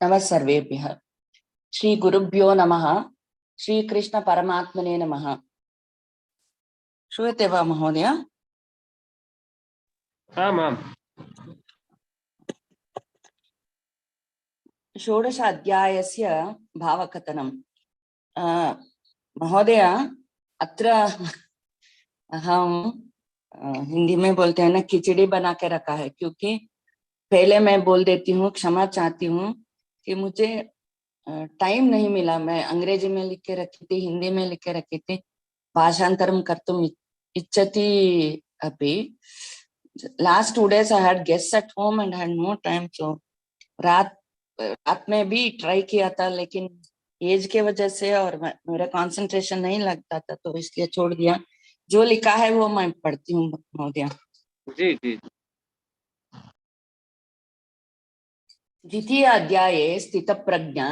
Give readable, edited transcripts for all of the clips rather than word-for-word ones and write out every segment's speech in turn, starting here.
नमः सर्वेभ्यः। श्री गुरुभ्यो नमः। श्री कृष्ण परमात्मने नमः। श्रूयते वा महोदय? आम्। षोडश अध्यायस्य भावकथनम्। महोदय, अत्र हम हिंदी में बोलते हैं ना, खिचड़ी बना के रखा है, क्योंकि पहले मैं बोल देती हूँ, क्षमा चाहती हूँ कि मुझे टाइम नहीं मिला। मैं अंग्रेजी में लिख के रखी थी, हिंदी में लिख के रखी थी, भाषांतरं कर्तुम् इच्छति अपि। Last 2 days I had guests at home and had no time, so रात में भी ट्राई किया था, लेकिन एज के वजह से और मेरा कंसंट्रेशन नहीं लगता था, तो इसलिए छोड़ दिया। जो लिखा है वो मैं पढ़ती हूँ महोदय। जी जी। द्वितीय अध्याये स्थितप्रज्ञा,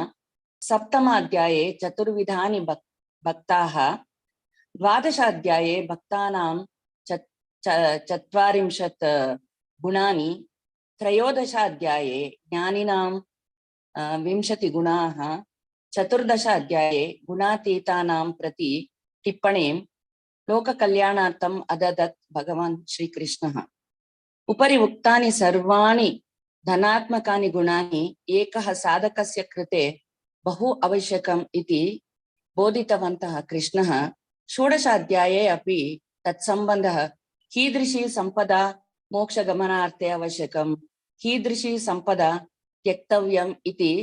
सप्तम अध्याये चतुर्विधानि भक्ताः, द्वादश अध्याये भक्तानां चत्वारिंशत् गुणानि, त्रयोदश अध्याये ज्ञानिनां 20 गुणाः, चतुर्दश अध्याये गुणातीतानां प्रति टिप्पणीं लोककल्याणार्थम् अददत् भगवान् श्रीकृष्णः। उपरि उक्तानि सर्वाणि धनात्मकानि गुणानि एकः साधकस्य कृते बहु आवश्यकम् इति बोधितवन्तः कृष्णः। षोडश अध्याये अपि तत्सम्बन्धः कीदृशी संपदा मोक्षगमनार्थे आवश्यकं, कीदृशी संपदा त्यक्तव्यम् इति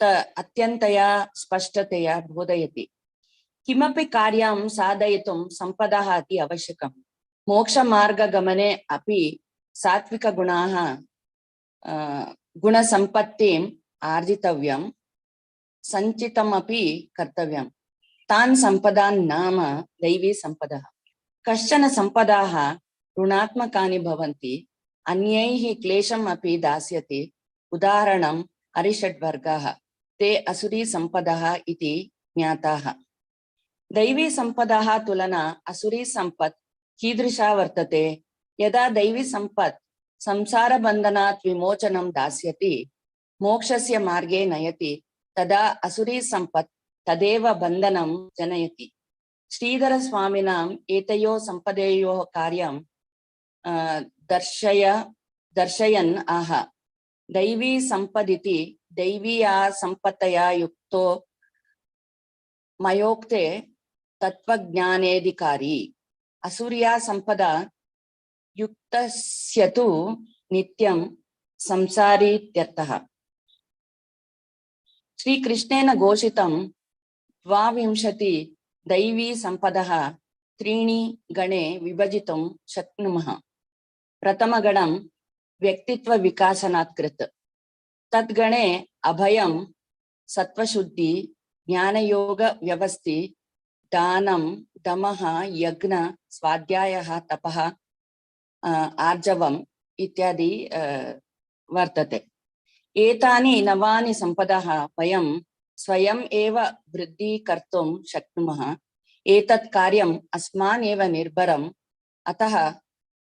अत्यन्तया स्पष्टतया बोधयति। किमपि कार्यं साधयितुं संपदः अति आवश्यकम्। मोक्षमार्गगमने अपि सात्विकगुणाः गुणसम्पत्तिम् आर्जितव्यम्, सञ्चितमपि कर्तव्यम्। तान् सम्पदान् नाम दैवी सम्पदः। कश्चन सम्पदाः ऋणात्मकानि भवन्ति, अन्यैः क्लेशम् अपि दास्यति। उदाहरणम् अरिषड्वर्गाः, ते असुरी सम्पदः इति ज्ञाताः। दैवी सम्पदः तुलना असुरी सम्पत् कीदृशा वर्तते? यदा दैवी सम्पत् संसारबन्धनात् विमोचनं दास्यति, मोक्षस्य मार्गे नयति, तदा असुरी सम्पत् तदेव बन्धनं जनयति। श्रीधर स्वामिनाम् एतयोः सम्पदेयोः कार्यं दर्शयन् आह। दैवी सम्पदिति दैवीया सम्पत्तया युक्तो मयोक्ते तत्त्वज्ञानेधिकारी, असुर्या सम्पदा युक्तस्य तु नित्यं संसारी इत्यर्थः। श्रीकृष्णेन घोषितं 22 दैवी संपदः त्रीणि गणे विभजितुं शक्नुमः। प्रथमगणं व्यक्तित्व विकासनात् कृत्। तद्गणे अभयं, सत्वशुद्धि, ज्ञानयोग व्यवस्थि, दानं, दमः, यज्ञ, स्वाध्यायः, तपः, आर्जवम् इत्यादि वर्तते। एतानि नवानि संपदः वयं स्वयम् एव वृद्धि कर्तुं शक्नुमः। एतत् कार्यम् अस्मान् एव निर्भरम्। अतः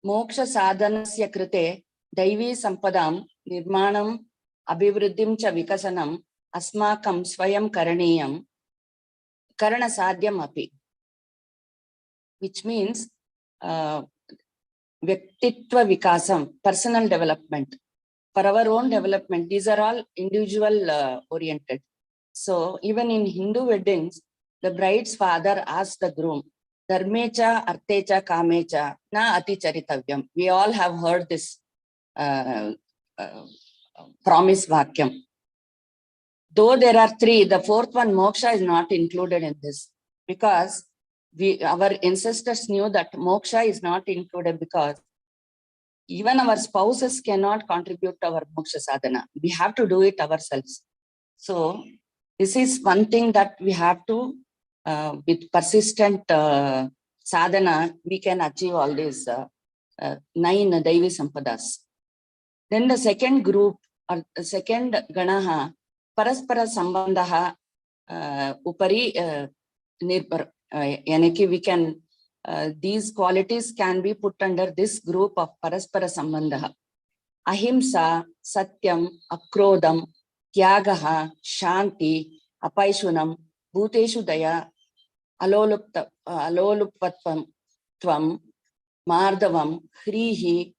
मोक्ष साधनस्य कृते दैवी सम्पदां निर्माणम्, अभिवृद्धिं च विकसनम् अस्माकं स्वयं करणीयम्, करणसाध्यम् अपि। which means व्यक्तित्व विकासं, personal development, for our own development. These are all individual oriented. So even in Hindu weddings, the bride's father asks the groom, dharmecha artecha kamecha na ati charitavyam. We all have heard this promise vakyam. Though there are three, the fourth one, moksha, is not included in this, because our ancestors knew that moksha is not included, because even our spouses cannot contribute to our moksha sadhana. We have to do it ourselves. So this is one thing that we have to, with persistent sadhana, we can achieve all these 9 Daivi Sampadas. Then the second group, or the second Ganaha, Paraspara Sambandhaha Upari Nirbhar. We can, these qualities can be put under this group of Paraspara Sambandhaha. Ahimsa, Satyam, Akrodam, Tyagaha, Shanti, Apaishunam, Bhuteshu Daya, Alolupatvam, Tvam, Mardavam, Hrihi,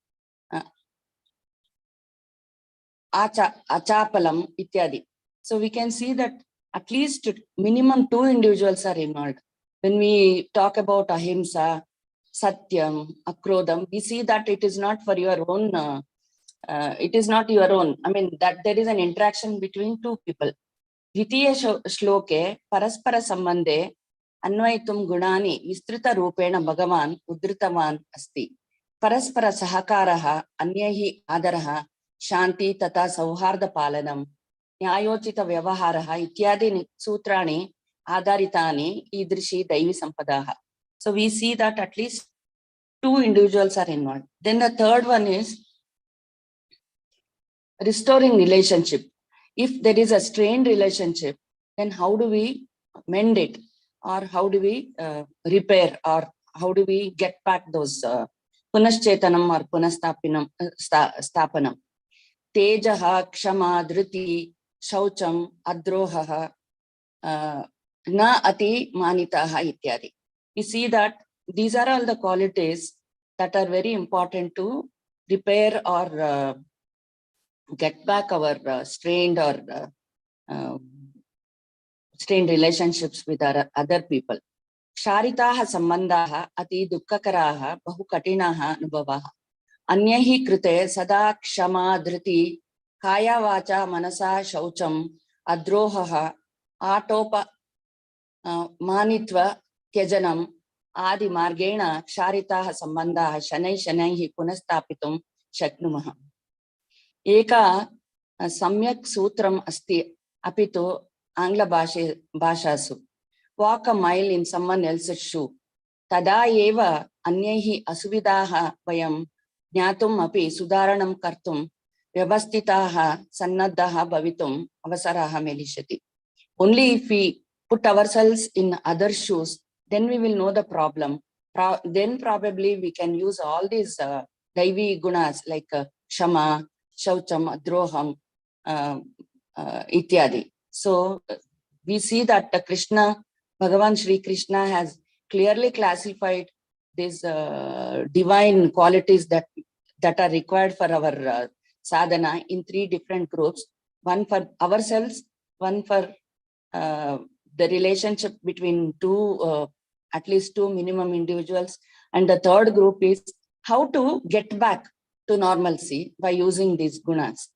Achapalam, Ityadi. So we can see that at least minimum 2 individuals are involved. When we talk about Ahimsa, Satyam, Akrodham, we see that it is not for your own, it is not your own. I mean, that there is an interaction between two people. Dvitiya shloke, Paraspara Sambandhe, Anvaitum Gunani, Vistrita Rupena Bhagavan, Udritavan Asti. Paraspara Sahakaraha, Anyahi Adaraha, Shanti Tata Sauharda Palanam, Nyayochita Vyavaharaha, Ityadi Sutrani, Adaritani, Idrishi Daivi Sampadaha. So we see that at least 2 individuals are involved. Then the third one is restoring relationship. If there is a strained relationship, then how do we mend it? Or how do we repair? Or how do we get back those Punaschetanam or Stapanam? Tejaha, Kshama, Dhriti, Shaucham, Adrohaha, Na Ati Manitaha Ityadi. We see that these are all the qualities that are very important to repair or get back our strained or strained relationships with our other people. Ksharitaha sambandaha ati dukkakaraha bahu katinaha anubhavaha. Anyahi krite sada kshama dhriti kaya vacha manasa shaucham adrohaha atopa manitva tyajanam adi margena ksharitaha sambandaha shanaihi punastapitum shaknumaha. Eka samyak sutram asti apito Angla bhashasu. Walk a mile in someone else's shoe. Tada eva anyahi asuvidaha vayam jnatum api sudaranam kartum vyavastitaha sannaddaha bhavitum avasaraha melishati. Only if we put ourselves in other shoes, then we will know the problem. Then probably we can use all these daivi gunas like Shama, Shaucham, Adroham, Ityadi. So we see that Krishna, Bhagavan Shri Krishna has clearly classified these divine qualities that are required for our sadhana in 3 different groups. One for ourselves, one for the relationship between at least 2 minimum individuals, and the third group is how to get back to normalcy by using these gunas.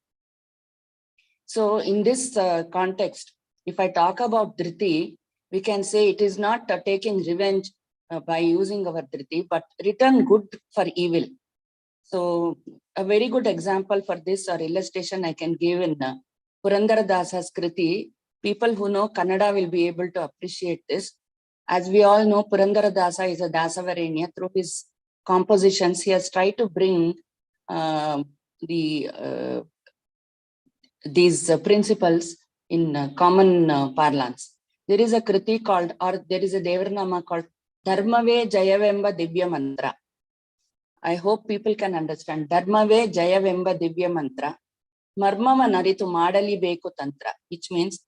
So in this context, if I talk about Dhriti, we can say it is not taking revenge by using our Dhriti, but return good for evil. So a very good example for this or illustration I can give in Purandara Dasa's Kriti. People who know Kannada will be able to appreciate this. As we all know, Purandara Dasa is a Dasavarenya. Through his compositions, he has tried to bring these principles in common parlance. There is a Kriti called, or there is a Devarnama called Dharmave Jayavemba Divya Mantra. I hope people can understand. Dharmave Jayavemba Divya Mantra. Marmava Naritu Madali Beku Tantra, which means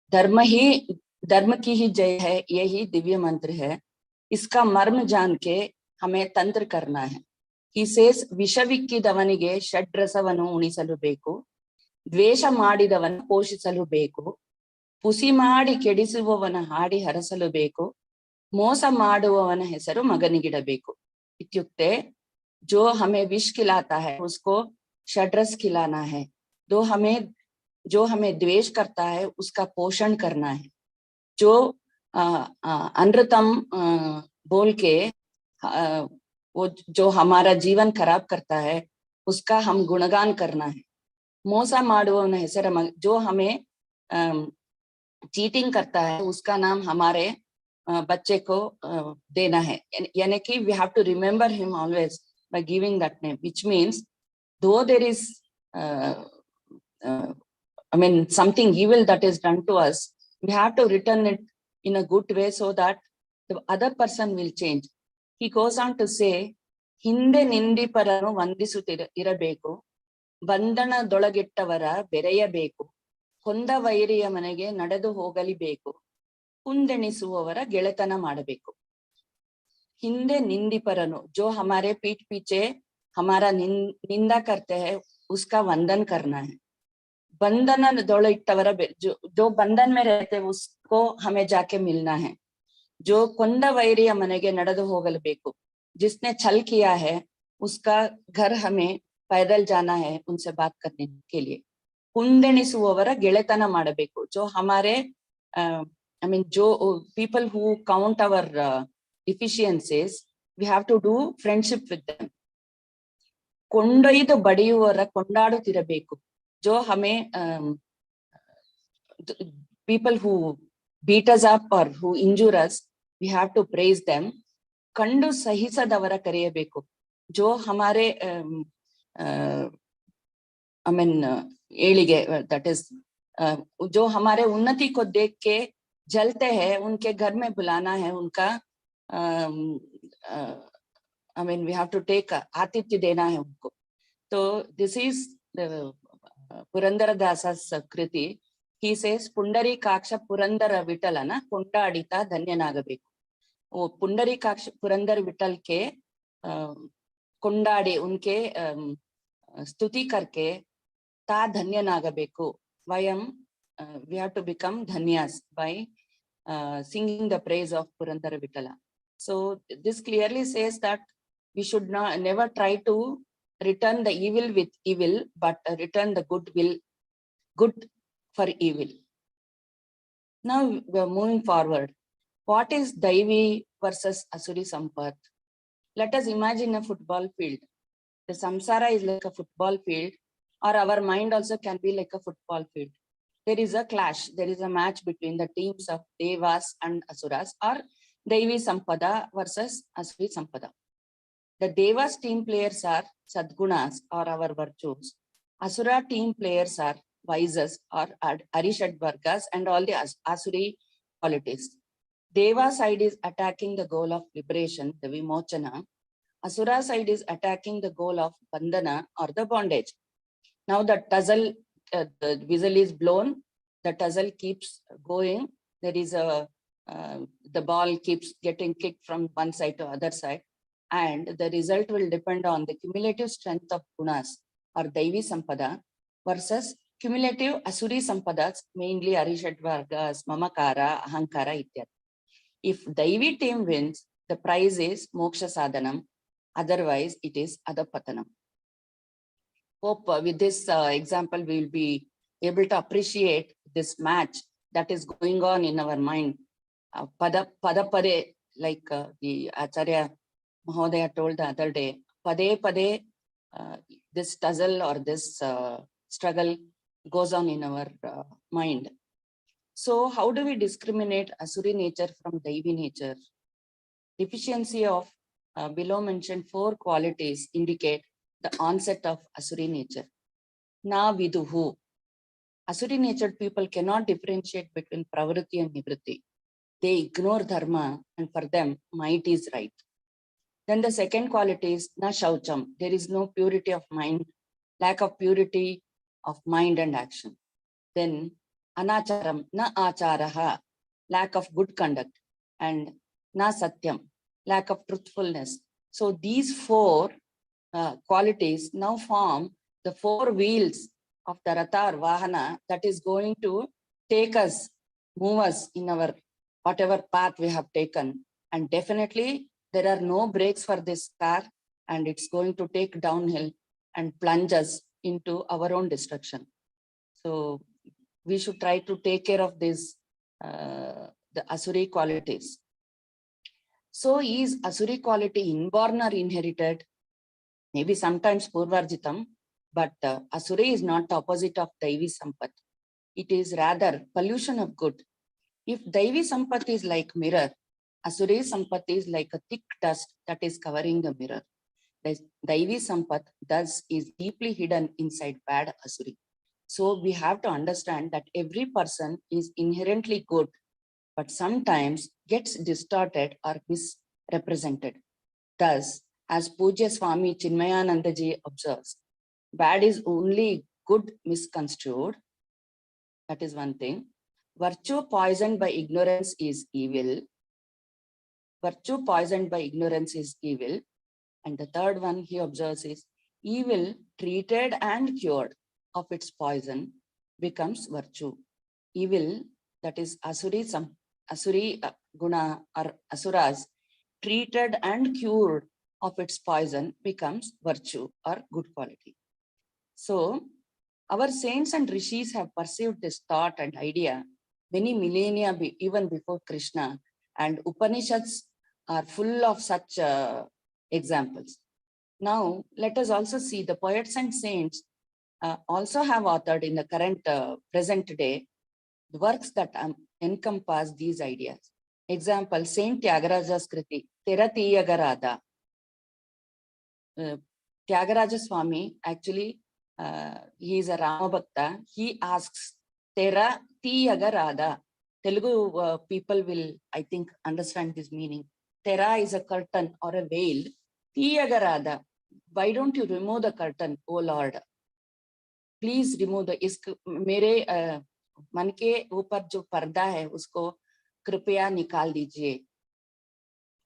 Dharma की ही जय है, यही दिव्य मंत्र है, इसका मर्म जान के हमें तंत्र करना है. He says, ವಿಷವಿಕ್ಕಿದವನಿಗೆ ಷಡ್ರಸವನ್ನು ಉಣಿಸಲು ಬೇಕು, ದ್ವೇಷ ಮಾಡಿದವನ ಪೋಷಿಸಲು ಬೇಕು, ಪುಸಿ ಮಾಡಿ ಕೆಡಿಸುವವನ ಹಾಡಿ ಹರಸಲು ಬೇಕು, ಮೋಸ ಮಾಡುವವನ ಹೆಸರು ಮಗನಿಗಿಡಬೇಕು. इत्युक्ते जो हमें विष खिलाता है उसको षड्रस खिलाना है, जो हमें द्वेष करता है उसका पोषण करना है, जो अनृतम बोल के वो जो हमारा जीवन खराब करता है उसका हम गुणगान करना है. मोसा माडुववನ ಹೆಸರ जो हमें चीटिंग करता है उसका नाम हमारे बच्चे को देना है. यानी कि we have to remember him always by giving that name, which means though there is I mean something evil that is done to us, we have to return it in a good way so that the other person will change. He goes on to say, ಹಿಂದೆ ನಿಂದಿಪರನು ವಂದಿಸುತ್ತಿರಬೇಕು, ಬಂಧನದೊಳಗಿಟ್ಟವರ ಬೆರೆಯಬೇಕು, ಕೊಂದ ವೈರಿಯ ಮನೆಗೆ ನಡೆದು ಹೋಗಲಿಬೇಕು, ಕುಂದೆಣಿಸುವವರ ಗೆಳೆತನ ಮಾಡಬೇಕು. ಹಿಂದೆ ನಿಂದಿಪರನು, जो हमारे पीठ पीछे हमारा निंदा करते हैं, उसका वंदन करना है. बंधनदೊಳಗಿಟ್ಟವರ जो बंधन में रहते हैं उसको हमें जाके मिलना है. जो ಕೊಂದ ವೈರಿಯ ಮನೆಗೆ ನಡೆದು ಹೋಗಲೇಬೇಕು, जिसने छल किया है उसका घर हमें पैदल जाना है उनसे बात करने के लिए. ಕುಂದೆಣಿಸುವವರ ಗೆಳೆತನ ಮಾಡಬೇಕು, जो हमारे I mean जो people who count our deficiencies, we have to do friendship with them. ಕೊಂಡೊಯ್ದು ಬಡಿಯುವವರ ಕೊಂಡಾಡುತ್ತಿರಬೇಕು, जो हमें people who beat us up or who injure us, we have to praise them. ಕಂಡು ಸಹಿಸದವರ ಕರೆಯಬೇಕು, जो हमारे I mean एलिगे, that is जो हमारे उन्नति को देख के जलते हैं, उनके घर में बुलाना है, उनका I mean we have to take आतिथ्य देना है उनको. तो this is the ಪುರಂದರದಾಸ's ಕೃತಿ. He says ಪುಂಡರೀಕಾಕ್ಷ ಪುರಂದರ ವಿಠಲನ ಕೊಂಡಾಡಿತ ಧನ್ಯನಾಗಬೇಕು. वो पुंडरीकाक्ष पुरंदर विठल के ಕೊಂಡಾಡಿ उनके स्तुति करके ता धन्यनागबेकु. वयम we have to become dhanyas by singing the praise of Purandara Vitala. So this clearly says that we should never try to return the evil with evil, but return the good for evil. Now we are moving forward. What is Daivi versus Asuri Sampath? Let us imagine a football field. The samsara is like a football field, or our mind also can be like a football field. There is a clash, there is a match between the teams of Devas and Asuras, or Daivi Sampada versus Asuri Sampada. The Devas team players are Sadgunas or our virtues. Asura team players are Vices or Arishad Vargas and all the Asuri qualities. Deva side is attacking the goal of liberation, the Vimochana. Asura side is attacking the goal of Bandhana or the bondage. Now the tussle, the whistle is blown, the tussle keeps going. There is the ball keeps getting kicked from one side to other side, and the result will depend on the cumulative strength of Gunas or Daivi Sampada versus cumulative Asuri Sampadas, mainly Arishad Vargas, Mamakara, Ahankara, ityadi. If Daivi team wins, the prize is Moksha Sadhanam. Otherwise, it is Adhapatanam. Hope with this example, we will be able to appreciate this match that is going on in our mind. Padapade, like the Acharya Mahodaya told the other day, Pade, this tussle or this struggle goes on in our mind. So how do we discriminate Asuri nature from Daivi nature? Deficiency of below mentioned 4 qualities indicate the onset of Asuri nature. Na viduhu. Asuri natured people cannot differentiate between pravritti and nivritti. They ignore dharma, and for them, might is right. Then the second quality is na shaucham. There is no purity of mind, lack of purity of mind and action. Then anacharam, na acharaha, lack of good conduct, and na satyam, lack of truthfulness. So these 4 qualities now form the 4 wheels of the Ratha or Vahana that is going to take us, move us in our whatever path we have taken. And definitely there are no brakes for this car, and it's going to take downhill and plunge us into our own destruction. So we should try to take care of this, the Asuri qualities. So is Asuri quality inborn or inherited? Maybe sometimes Purvarjitam, but Asuri is not the opposite of Daivi Sampat. It is rather pollution of good. If Daivi Sampat is like mirror, Asuri Sampat is like a thick dust that is covering the mirror. The Daivi Sampat thus is deeply hidden inside bad Asuri. So we have to understand that every person is inherently good, but sometimes gets distorted or misrepresented. Thus, as Pujya Swami Chinmayanandaji observes, bad is only good misconstrued, That is one thing. Virtue poisoned by ignorance is evil. Virtue poisoned by ignorance is evil. And the third one he observes is evil treated and cured of its poison becomes virtue. Evil, that is Asuri guna or asuras, treated and cured of its poison becomes virtue or good quality. So our saints and rishis have perceived this thought and idea many millennia even before Krishna, and Upanishads are full of such examples. Now, let us also see the poets and saints also have authored in the current present day the works that encompass these ideas. Example, Saint Tyagaraja's Kriti, Tera Tyagaraja Swami, actually, he is a Rama Bhakta. He asks, Tera Tiyagarada. Telugu people will, I think, understand this meaning. Tera is a curtain or a veil. Tiyagarada. Why don't you remove the curtain, O Lord? Please remove the मेरे मन के ऊपर जो पर्दा है उसको कृपया निकाल दीजिए.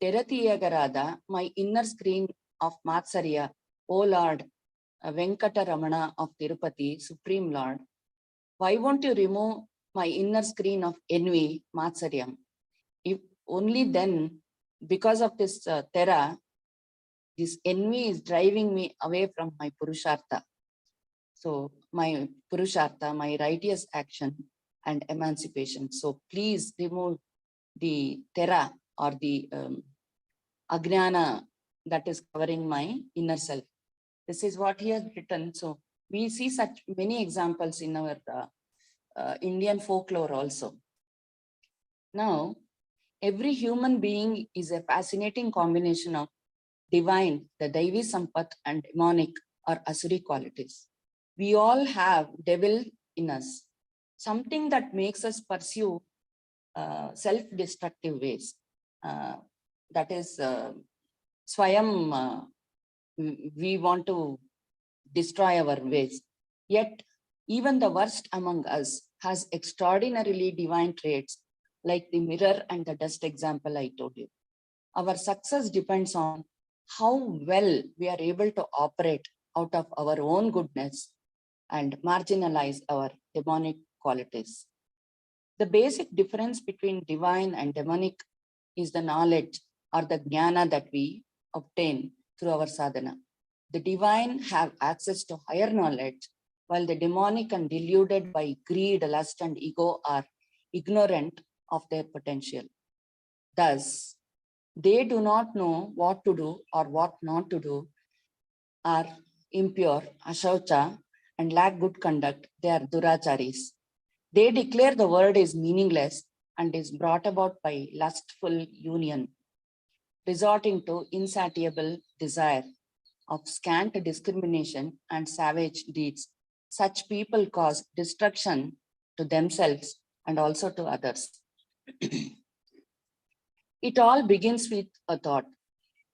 Teratiyagarada, my inner screen of Matsarya, O Lord, Venkata Ramana of Tirupati, Supreme Lord, why won't you remove my inner screen of envy, Matsaryam? If only then, because of this Tera, this envy is driving me away from my Purushartha. So my Purushartha, my righteous action and emancipation. So please remove the Tera or the Ajnana that is covering my inner self. This is what he has written. So we see such many examples in our Indian folklore also. Now, every human being is a fascinating combination of divine, the Daivi Sampat, and demonic or Asuri qualities. We all have devil in us, something that makes us pursue self-destructive ways. That is Swayam, we want to destroy our ways. Yet, even the worst among us has extraordinarily divine traits, like the mirror and the dust example I told you. Our success depends on how well we are able to operate out of our own goodness and marginalize our demonic qualities. The basic difference between divine and demonic is the knowledge or the jnana that we obtain through our sadhana. The divine have access to higher knowledge, while the demonic and deluded by greed, lust, and ego are ignorant of their potential. Thus, they do not know what to do or what not to do, are impure, ashaucha, and lack good conduct. They are duracharis. They declare the world is meaningless and is brought about by lustful union, resorting to insatiable desire of scant discrimination and savage deeds. Such people cause destruction to themselves and also to others. It all begins with a thought.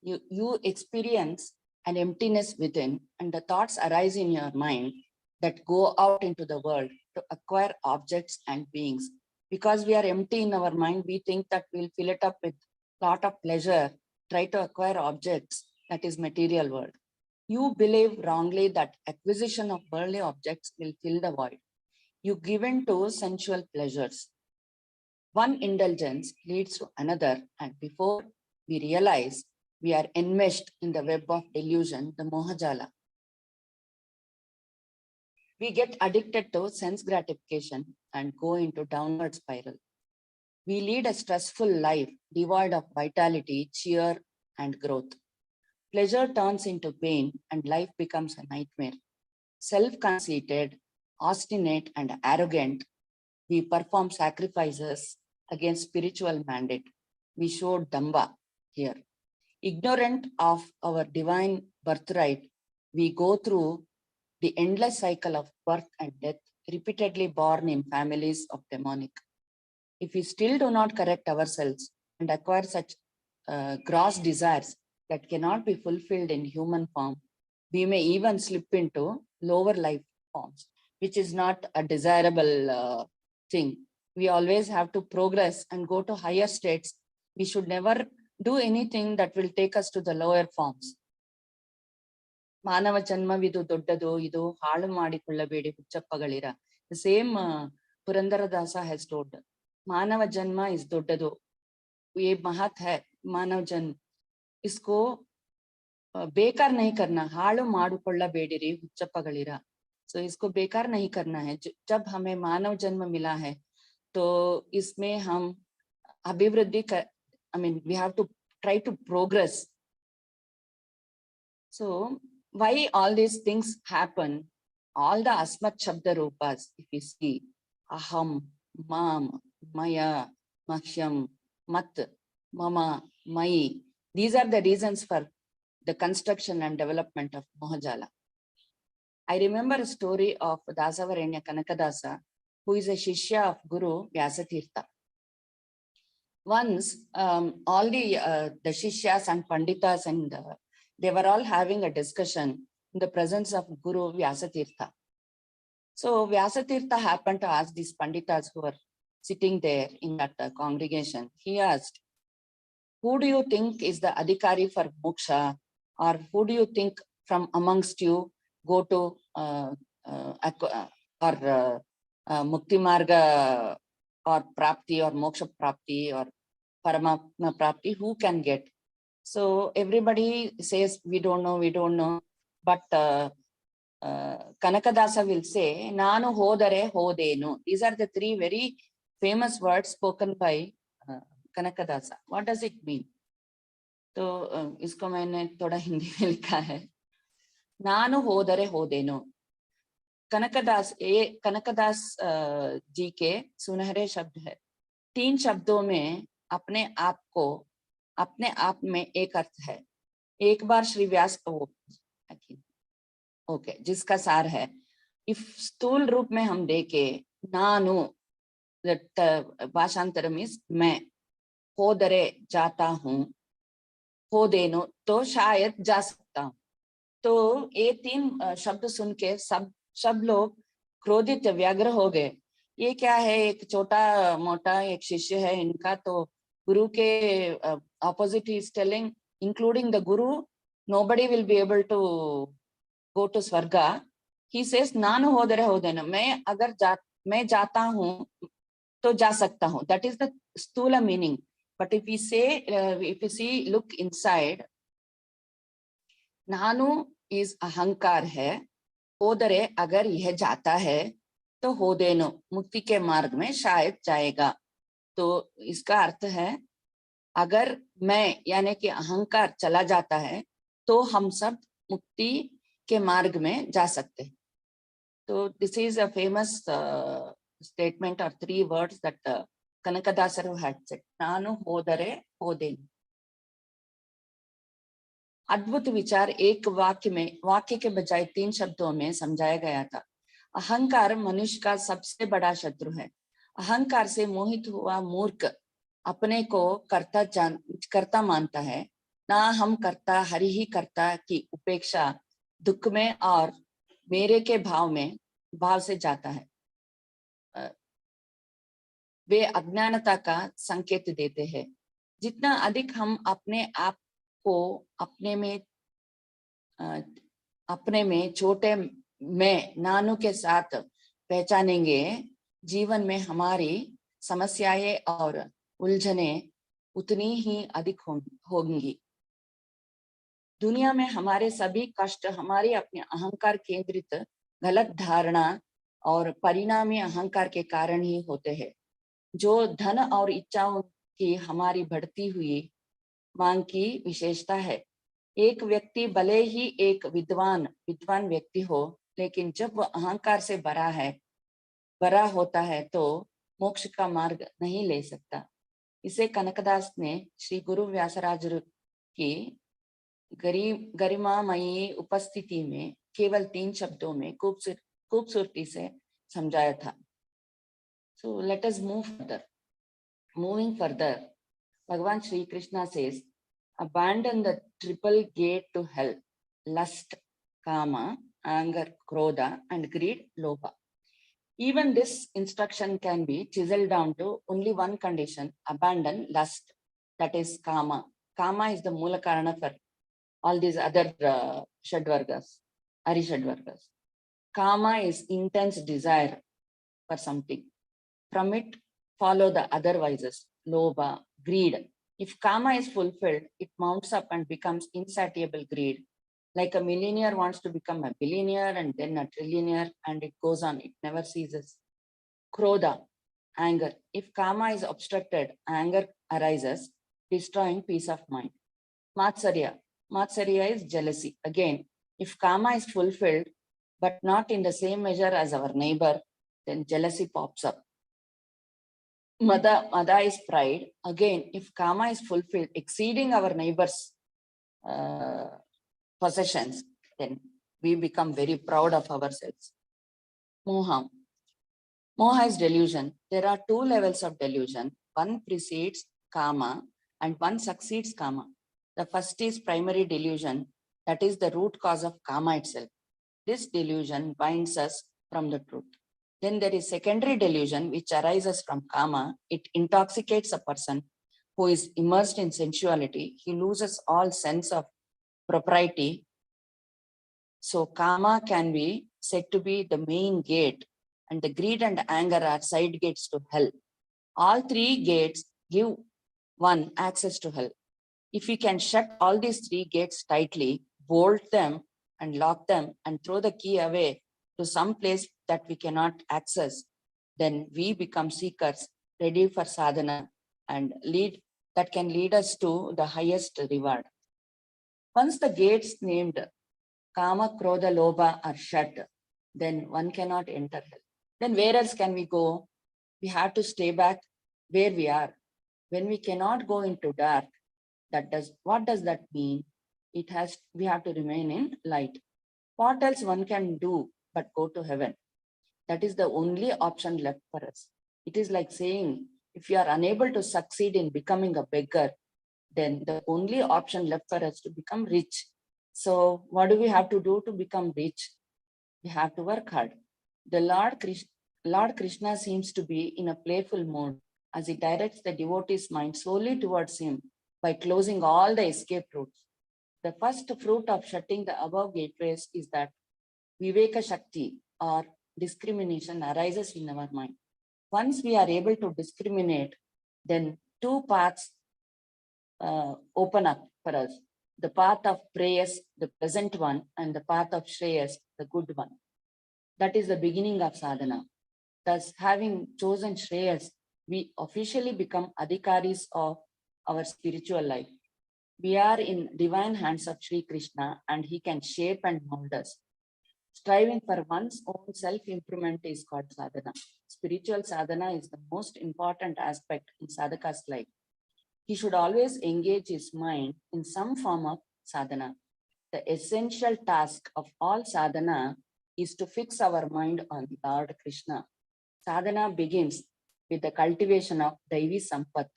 You experience an emptiness within, and the thoughts arise in your mind that go out into the world to acquire objects and beings. Because we are empty in our mind, we think that we'll fill it up with a lot of pleasure, try to acquire objects, that is material world. You believe wrongly that acquisition of worldly objects will fill the void. You give in to sensual pleasures. One indulgence leads to another, and before we realize, we are enmeshed in the web of delusion, the Mohajala. We get addicted to sense gratification and go into downward spiral. We lead a stressful life devoid of vitality, cheer, and growth. Pleasure turns into pain and life becomes a nightmare. Self-conceited, obstinate, and arrogant, we perform sacrifices against spiritual mandate. We showed Damba here. Ignorant of our divine birthright, we go through the endless cycle of birth and death, repeatedly born in families of demonic. If we still do not correct ourselves and acquire such gross desires that cannot be fulfilled in human form, we may even slip into lower life forms, which is not a desirable thing. We always have to progress and go to higher states. We should never do anything that will take us to the lower forms. ಮಾನವ ಜನ್ಮವಿದು ದೊಡ್ಡದು, ಇದು ಹಾಳು ಮಾಡಿಕೊಳ್ಳಬೇಡಿ ಹುಚ್ಚಪ್ಪಗಳಿರ. The same Purandaradasa has told. मानव जन्म is ದೊಡ್ಡದು, ये महत है मानव जन्म, इसको बेकार नहीं करना, हाಳು ಮಾಡಿಕೊಳ್ಳಬೇಡಿರಿ ಹುಚ್ಚಪ್ಪಗಳಿರ. So इसको बेकार नहीं करना है. जब हमें मानव जन्म मिला है तो इसमें हम अभिवृद्धि कर, I mean we have to try to progress. So why all these things happen? All the asmat shabda rupas, if you see, aham, mam, maya, mahyam, mat, mama, mai, these are the reasons for the construction and development of Mohajala. I remember a story of Dasavaranya Kanakadasa, who is a Shishya of Guru Vyasatirtha. Once all the Shishyas and Panditas and they were all having a discussion in the presence of Guru Vyasatirtha. So Vyasatirtha happened to ask these Panditas who were sitting there in that congregation. He asked, who do you think is the adhikari for moksha, or who do you think from amongst you go to mukti marga or prapti or moksha prapti or paramatma prapti, who can get? So everybody says, we don't know. But Kanakadasa will say, Nanu hodare hodenu. These are the three very famous words spoken by Kanakadasa. What does it mean? तो इसको मैंने थोड़ा हिंदी में लिखा है. नानु होदरे होदेनु. कनकदास जी के सुनहरे शब्द है. 3 शब्दों में अपने आप में एक अर्थ है. एक बार श्री व्यास ओके जिसका सार है, इफ स्थूल रूप में हम देखे, नानु भाषांतर मीन्स मैं, होदरे जाता हूँ, होदेनु तो शायद जा सकता हूँ. तो ये 3 शब्द सुन के सब लोग क्रोधित व्यग्र हो गए. ये क्या है, एक छोटा मोटा एक शिष्य है इनका, तो गुरु के opposite he is telling, including the guru, nobody will be able to go to Swarga. He says, Nanu hodare hodena. मैं जाता हूँ तो जा सकता हूँ. That is the stula meaning. But if we say, if you see, look inside, Nanu is अहंकार है. hodare अगर यह जाता है तो होदेनो मुक्ति के मार्ग में शायद जाएगा. तो इसका अर्थ है, अगर मैं यानी कि अहंकार चला जाता है तो हम सब मुक्ति के मार्ग में जा सकते हैं. तो this is a famous statement और 3 words that Kanakadasaru had said. नानु होदरे होदेनु. अद्भुत विचार एक वाक्य के बजाय 3 शब्दों में समझाया गया था. अहंकार मनुष्य का सबसे बड़ा शत्रु है. अहंकार से मोहित हुआ मूर्ख अपने को कर्ता मानता है. ना हम कर्ता हरि ही कर्ता की उपेक्षा दुख में और मेरे के भाव से जाता है. वे अज्ञानता का संकेत देते हैं. जितना अधिक हम अपने आप को अपने में छोटे मैं नानु के साथ पहचानेंगे, जीवन में हमारी समस्याएं और उलझने उतनी ही अधिक होंगी. दुनिया में हमारे सभी कष्ट हमारी अपने अहंकार केंद्रित गलत धारणा और परिणामी अहंकार के कारण ही होते हैं. जो धन और इच्छाओं की हमारी बढ़ती हुई मांग की विशेषता है. एक व्यक्ति भले ही एक विद्वान व्यक्ति हो, लेकिन जब वह अहंकार से बड़ा होता है तो मोक्ष का मार्ग नहीं ले सकता. इसे कनकदास ने श्री गुरु व्यासराज की गरिमामयी उपस्थिति में केवल 3 शब्दों में खूबसूरती से समझाया था. So let us move further. Moving further, Bhagavan Shri Krishna says, abandon the triple gate to hell: lust, kama, anger, krodha, and greed, lobha. Even this instruction can be chiseled down to only one condition: abandon lust, that is kama. Kama is the mula karana for all these other shadvargas, arishadvargas. Kama is intense desire for something. From it follow the other vices: lobha, greed. If kama is fulfilled, it mounts up and becomes insatiable greed. Like a millionaire wants to become a billionaire and then a trillionaire, and it goes on, it never ceases. Krodha, anger. If kama is obstructed, anger arises, destroying peace of mind. Matsarya. Matsarya is jealousy. Again, if kama is fulfilled, but not in the same measure as our neighbor, then jealousy pops up. Mada is pride. Again, if kama is fulfilled, exceeding our neighbor's possessions, then we become very proud of ourselves. Moha. Moha is delusion. There are two levels of delusion. One precedes kama and one succeeds kama. The first is primary delusion, that is the root cause of kama itself. This delusion binds us from the truth. Then there is secondary delusion, which arises from kama. It intoxicates a person who is immersed in sensuality. He loses all sense of propriety. So kama can be said to be the main gate, and the greed and anger are side gates to hell. All three gates give one access to hell. If we can shut all these three gates tightly, bolt them and lock them and throw the key away to some place that we cannot access, then we become seekers ready for sadhana and that can lead us to the highest reward. Once the gates named kama, krodha, lobha are shut, then one cannot enter hell. Then where else can we go? We have to stay back where we are. When we cannot go into dark, what does that mean? We have to remain in light. What else one can do but go to heaven? That is the only option left for us. It is like saying, if you are unable to succeed in becoming a beggar, then the only option left for us to become rich. So what do we have to do to become rich? We have to work hard. The Lord Krishna seems to be in a playful mood as he directs the devotee's mind solely towards him by closing all the escape routes. The first fruit of shutting the above gateways is that Viveka Shakti, or discrimination, arises in our mind. Once we are able to discriminate, then two paths open up for us: the path of prayers, the pleasant one, and the path of shreyas, the good one. That is the beginning of sadhana. Thus, having chosen shreyas, we officially become adhikaris of our spiritual life. We are in divine hands of Sri Krishna, and he can shape and mold us. Striving for one's own self-improvement is called sadhana. Spiritual sadhana is the most important aspect in sadhaka's life. He should always engage his mind in some form of sadhana. The essential task of all sadhana is to fix our mind on Lord Krishna. Sadhana begins with the cultivation of Daivi Sampat.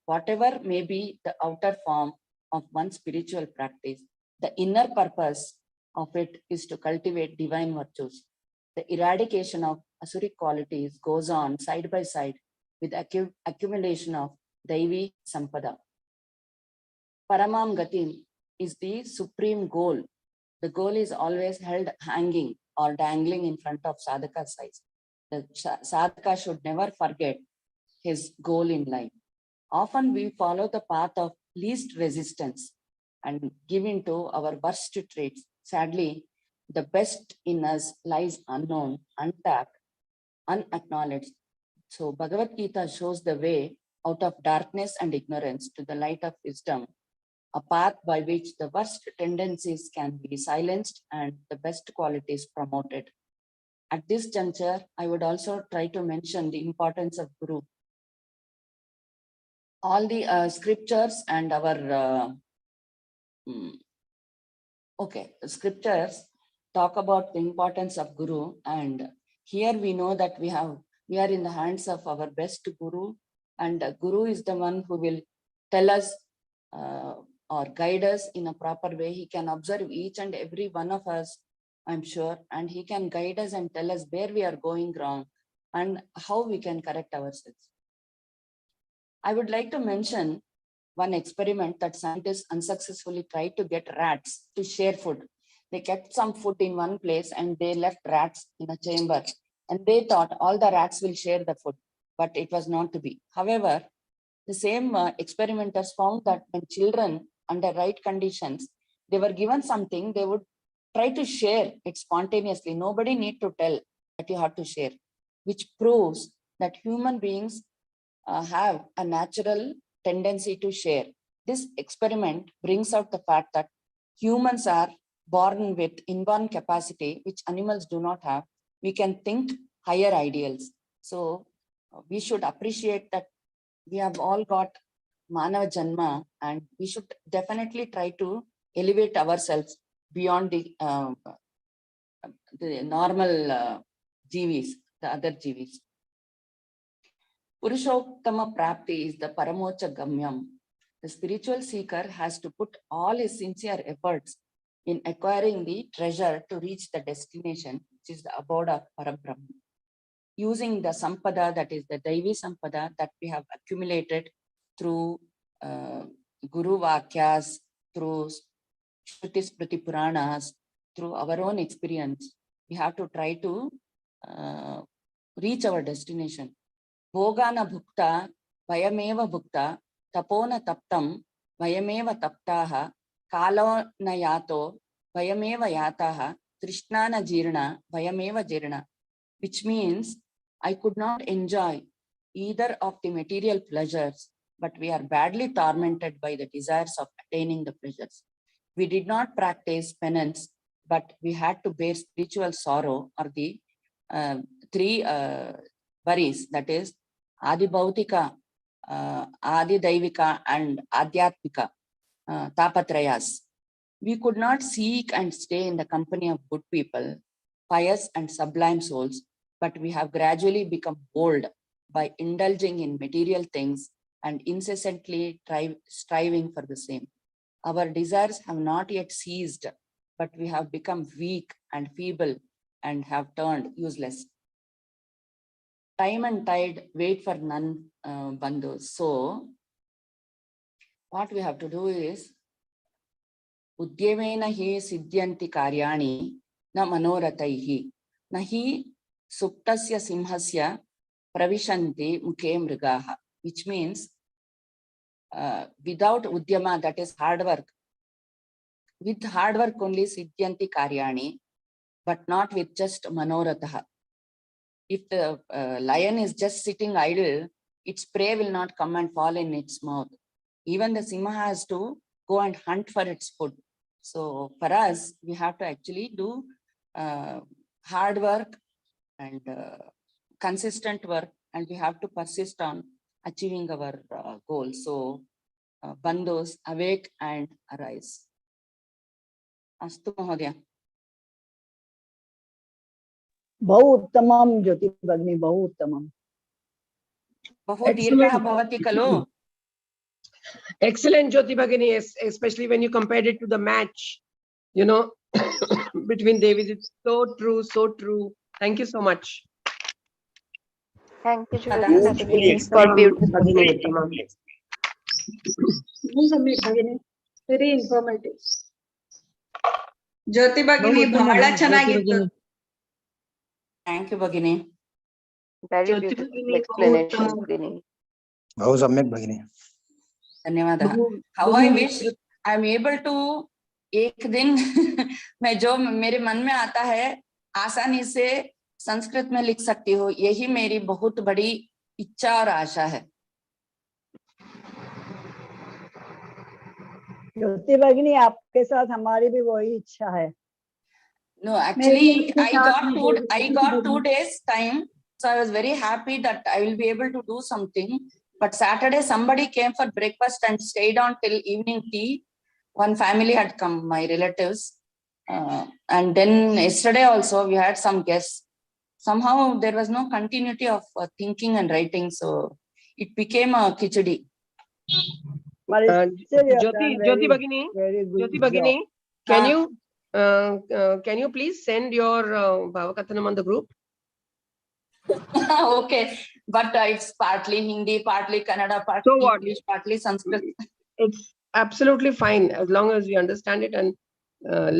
Whatever may be the outer form of one's spiritual practice, the inner purpose of it is to cultivate divine virtues. The eradication of asuric qualities goes on side by side with accumulation of Daivi Sampada. Paramam Gatim is the supreme goal. The goal is always held hanging or dangling in front of sadhaka's eyes. The sadhaka should never forget his goal in life. Often we follow the path of least resistance and give in to our worst traits. Sadly, the best in us lies unknown, untapped, unacknowledged. So Bhagavad Gita shows the way out of darkness and ignorance to the light of wisdom, a path by which the worst tendencies can be silenced and the best qualities promoted. At this juncture, I would also try to mention the importance of Guru. All the scriptures and our scriptures talk about the importance of Guru, and here we know that we are in the hands of our best Guru, and Guru is the one who will tell us or guide us in a proper way. He can observe each and every one of us, I'm sure, and he can guide us and tell us where we are going wrong and how we can correct ourselves. I would like to mention one experiment that scientists unsuccessfully tried to get rats to share food. They kept some food in one place and they left rats in a chamber, and they thought all the rats will share the food, but it was not to be. However, the same experimenters found that when children under right conditions, they were given something, they would try to share it spontaneously. Nobody need to tell that you have to share, which proves that human beings have a natural tendency to share. This experiment brings out the fact that humans are born with inborn capacity, which animals do not have. We can think higher ideals. So we should appreciate that we have all got Manava Janma, and we should definitely try to elevate ourselves beyond the normal jivis, the other jivis. Purushottama Prapti is the Paramocha Gamyam. The spiritual seeker has to put all his sincere efforts in acquiring the treasure to reach the destination, which is the abode of Parabrahma. Using the sampada, that is the Daivi sampada that we have accumulated through Guru Vakyas, through Shruti Smriti Puranas, through our own experience, we have to try to reach our destination. Bhogana bhukta, vayameva bhukta, tapona taptam, vayameva taptaha, kalona yato, vayameva yataha, trishnana jirna, vayameva jirna, which means I could not enjoy either of the material pleasures, but we are badly tormented by the desires of attaining the pleasures. We did not practice penance, but we had to bear spiritual sorrow, or the three worries, that is Adi Bhautika, Adi Daivika, and Adhyatmika Tapatrayas. We could not seek and stay in the company of good people, pious and sublime souls, but we have gradually become bold by indulging in material things and incessantly striving for the same. Our desires have not yet ceased, but we have become weak and feeble and have turned useless. Time and tide wait for none, bandhus. So what we have to do is Udyamena hi siddhyanti karyani na manorataihi na hi suptasya simhasya pravishanti mukhe mrigaha, which means without udyama, that is hard work, with hard work only siddhyanti karyani, but not with just manoratha. If the lion is just sitting idle, its prey will not come and fall in its mouth. Even the simha has to go and hunt for its food. So for us, we have to actually do hard work and consistent work, and we have to persist on achieving our goals. So bandhus, awake and arise. Astu Mahodaya. बहु उत्तमं ज्योति भगिनी, बहु उत्तमं. बहु दीर्घः भवति खलु. Excellent, Jyoti Bhagini, especially when you compared it to the match, you know, between Devis. It's so true, so true. Thank you so much. Thank you, Jyoti Bhagini, for beautiful. Very informative. Jyoti Bhagini, bhala chanagittu. Thank you, Bhagini. Very beautiful explanation, Bhagini. बहु सम्यक् भगिनी. धन्यवादः. How I wish I am able to एक दिन मैं जो मेरे मन में आता है आसानी से संस्कृत में लिख सकती हूँ. यही मेरी बहुत बड़ी इच्छा और आशा है. ज्योति भगिनी, आपके साथ हमारी भी वही इच्छा है. No, actually, I got 2 days time, so I was very happy that I will be able to do something. But Saturday, somebody came for breakfast and stayed on till evening tea. One family had come, my relatives, and then yesterday also we had some guests. Somehow there was no continuity of thinking and writing, so it became a khichdi. Jyoti Bhagini, can you please send your Bhavakathanam on the group? Okay, but it's partly Hindi, partly Kannada, partly So what? English, partly Sanskrit. It's absolutely fine as long as we understand it and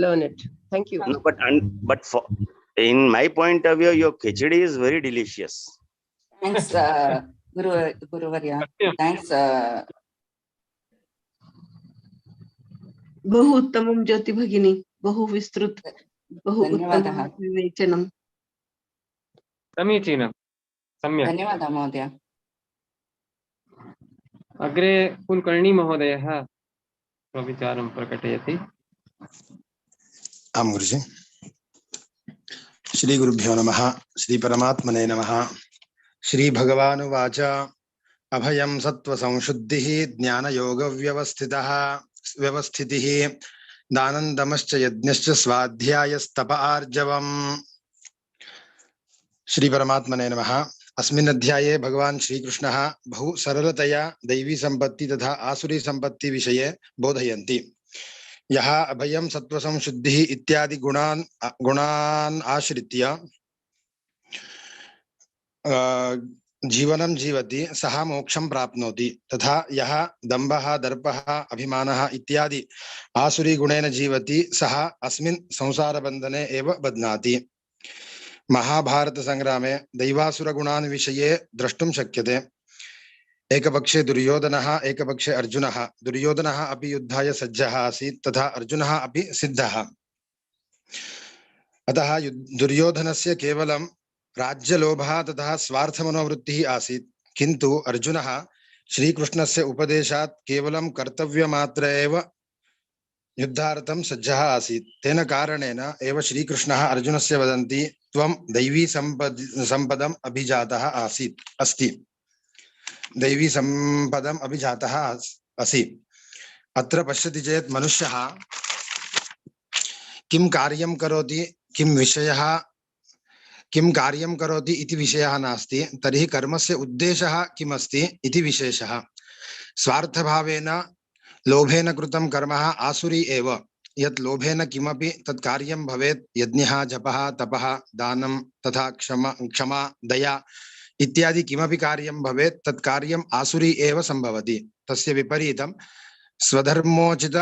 learn it. Thank you. No, but for in my point of view, your khichdi is very delicious. Thanks, Guruvarya. Thanks. बहु उत्तमं ज्योति भगिनी, बहु विस्तृत, बहु धन्यवादः. उत्तमं विवेचनम्. समीचीनं, सम्यक्. धन्यवादः महोदय. अग्रे कुलकर्णी महोदयः स्वविचारं प्रकटयति. आं गुरुजी. श्री गुरुभ्यो नमः. श्री परमात्मने नमः. श्री भगवानुवाच अभयं सत्त्वसंशुद्धिः ज्ञानयोगव्यवस्थितः व्यवस्थितिः दानन्दमश्च यज्ञश्च स्वाध्यायस्तप आर्जवम्. श्री परमात्मने नमः. अस्मिन् अध्याये भगवान् श्रीकृष्णः बहु सरलतया दैवी संपत्ति तथा आसुरी संपत्ति विषये बोधयन्ति. यः अभयं सत्त्वसंशुद्धिः इत्यादि गुणान् आश्रित्य जीवनं जीवति सः मोक्षं प्राप्नोति, तथा यः दम्भः दर्पः अभिमानः इत्यादि आसुरी गुणेन जीवति सः अस्मिन् संसारबन्धने एव बध्नाति. महाभारत संग्रामे दैवासुरगुणान् विषये द्रष्टुं शक्यते. एकपक्षे दुर्योधनः, एकपक्षे अर्जुनः. दुर्योधनः अपि युद्धाय सज्जः आसीत्, तथा अर्जुनः अपि सिद्धः. अतः दुर्योधनस्य केवलं राज्यलोभः तथा स्वार्थमनोवृत्तिः आसीत्, किन्तु अर्जुनः श्रीकृष्णस्य उपदेशात् केवलं कर्तव्यमात्र एव युद्धार्थं सज्जः आसीत्. तेन कारणेन एव श्रीकृष्णः अर्जुनस्य वदन्ति त्वं दैवी सम्पदम् अभिजातः अस्ति. दैवी सम्पदम् अभिजातः असि. अत्र पश्यति चेत् मनुष्यः किं कार्यं करोति, किं कार्यं करोति इति विषयः नास्ति, तर्हि कर्मस्य उद्देशः किमस्ति इति विशेषः. स्वार्थभावेन लोभेन कृतं कर्म आसुरी एव. यत् लोभेन किमपि तत् कार्यं भवेत्, यज्ञः, जपः, तपः, दानं तथा क्षमा, दया इत्यादि किमपि कार्यं भवेत्, तत् कार्यम् आसुरी एव सम्भवति. तस्य विपरीतं स्वधर्मोचित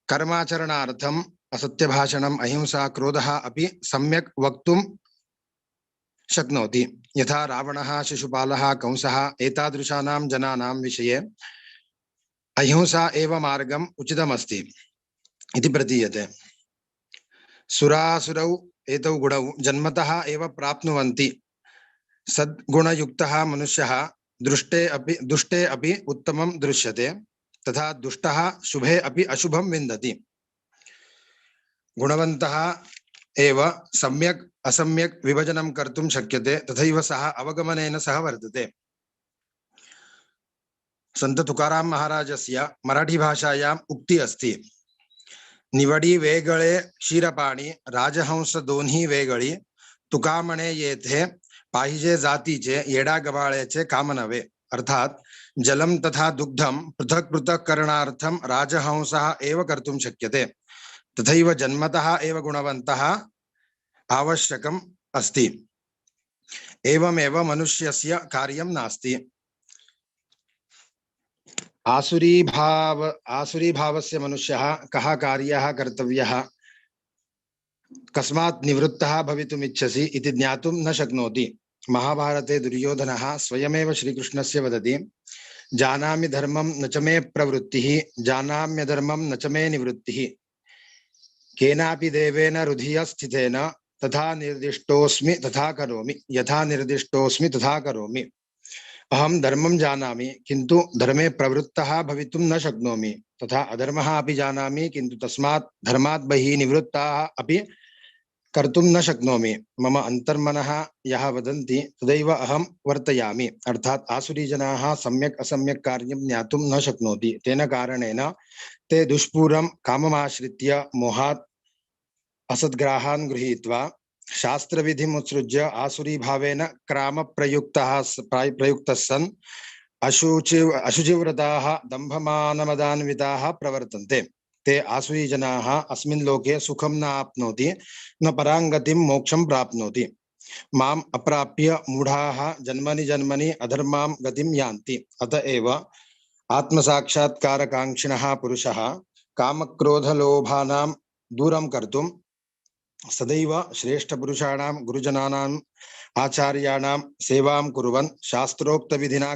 कर्माचरणार्थम् असत्यभाषणम्, अहिंसा, क्रोधः अपि सम्यक् वक्तुं शक्नोति. यथा रावणः, शिशुपालः, कंसः एतादृशानां जनानां विषये अहिंसा एव मार्गम् उचितमस्ति इति प्रतीयते. सुरासुरौ एतौ गुणौ जन्मतः एव प्राप्नुवन्ति. सद्गुणयुक्तः मनुष्यः दुष्टे अपि उत्तमं दृश्यते, तथा दुष्टः शुभे अपि अशुभं विन्दति. गुणवन्तः एव सम्यक् असम्यक् विभजनं कर्तुं शक्यते, तथैव सः अवगमनेन सह वर्तते. संत तुकाराम महाराजस्य मराठी भाषायाम् उक्ति अस्ति, निवडी वेगळे क्षीरपाणी, राजहंस दोन्ही वेगळी, तुकामणे येथे पाहिजे जातीचे, येडा गबाळेचे काम नव्हे. अर्थात जलम तथा दुग्धम पृथक पृथक करणार्थम राजहंसः एव कर्तुं शक्यते, तथैव जन्मतः एव गुणवन्तः आवश्यकम् अस्ति. एवमेव मनुष्यस्य कार्यं नास्ति. आसुरी भावस्य मनुष्यः कः कार्यः कर्तव्यः, कस्मात् निवृत्तः भवितुमिच्छसि इति ज्ञातुं न शक्नोति. महाभारते दुर्योधनः स्वयमेव श्रीकृष्णस्य वदति, जानामि धर्मं न च मे प्रवृत्तिः, जानाम्यधर्मं न च मे निवृत्तिः. केनापि देवेन हृदय स्थितेन तथा निर्दिष्टोऽस्मि तथा करोमि, यथा निर्दिष्टोऽस्मि तथा करोमि. अहम धर्मं जानामि किंतु धर्मे प्रवृत्तः भवितुं न शक्नोमि, तथा अधर्मः अपि जानामि किंतु तस्मात् धर्मात् बहिः निवृत्ताः अपि कर्तुं न शक्नोमि. मम अंतर्मनः यः वदन्ति तदैव अहं वर्तयामि. अर्थात आसुरी जनाः सम्यक् असम्यक् कार्यं ज्ञातुं न शक्नोति. तेन कारणेन ते दुष्पूरं काममाश्रित्य मोहात् असद्ग्राहान् गृहीत्वा शास्त्रविधिमुत्सृज्य आसुरी भावेन क्राम प्रयुक्तः सन् अशुचिव्रताः दम्भमानमदान्विताः प्रवर्तन्ते. ते आसुरी जनाः अस्मिन् लोके सुखं न आप्नोति, न पराङ्गतिं मोक्षं प्राप्नोति. माम अप्राप्य मूढ़ाः जन्मनि जन्मनि अधर्मां गतिं यान्ति। अतएव आत्मसाक्षात्कारकांक्षिणः पुरुषः कामक्रोधलोभानां दूरं कर्तुं सदैव श्रेष्ठपुरुषाणां गुरुजनानाम् आचार्याणां सेवां कुर्वन् शास्त्रोक्तविधिना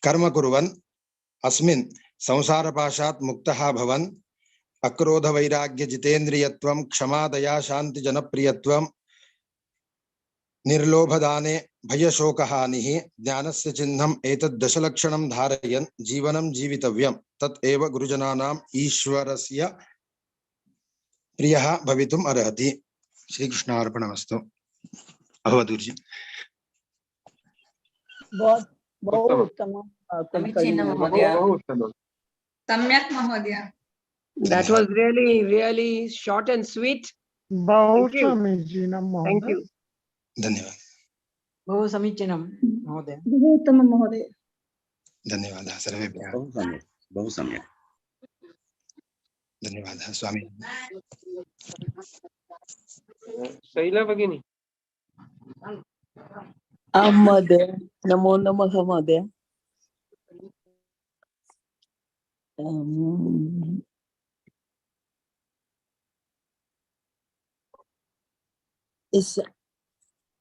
कर्म कुर्वन् अस्मिन् संसारपाशात् मुक्तः भवन् अक्रोधवैराग्य जितेन्द्रियत्वं क्षमा दया शान्ति जनप्रियत्वं निर्लोभदाने भयशोकहानिः ज्ञानस्य चिह्नम् एतद् दशलक्षणं धारयन् जीवनं जीवितव्यं। तत् एव गुरुजनानाम् ईश्वरस्य प्रियः भवितुम् अर्हति। श्रीकृष्णार्पणमस्तु। अवधूर्जी। बहुत बहुत उत्तमम्। उत्तम समीचीनं कुलकर्णी महोदय। बहु उत्तमम्। सम्यक् महोदय। That was really short and sweet. बहु Thank you. समीचीनं Thank महोदय। you. धन्यवाद। बहु समीचीनं महोदय। बहु उत्तमं महोदय। धन्यवादः सर्वेभ्यः। बहु सम्यक्, बहु सम्यक्। धन्यवादः स्वामी। शैला भगिनी। आं महोदय, नमो नमः महोदय।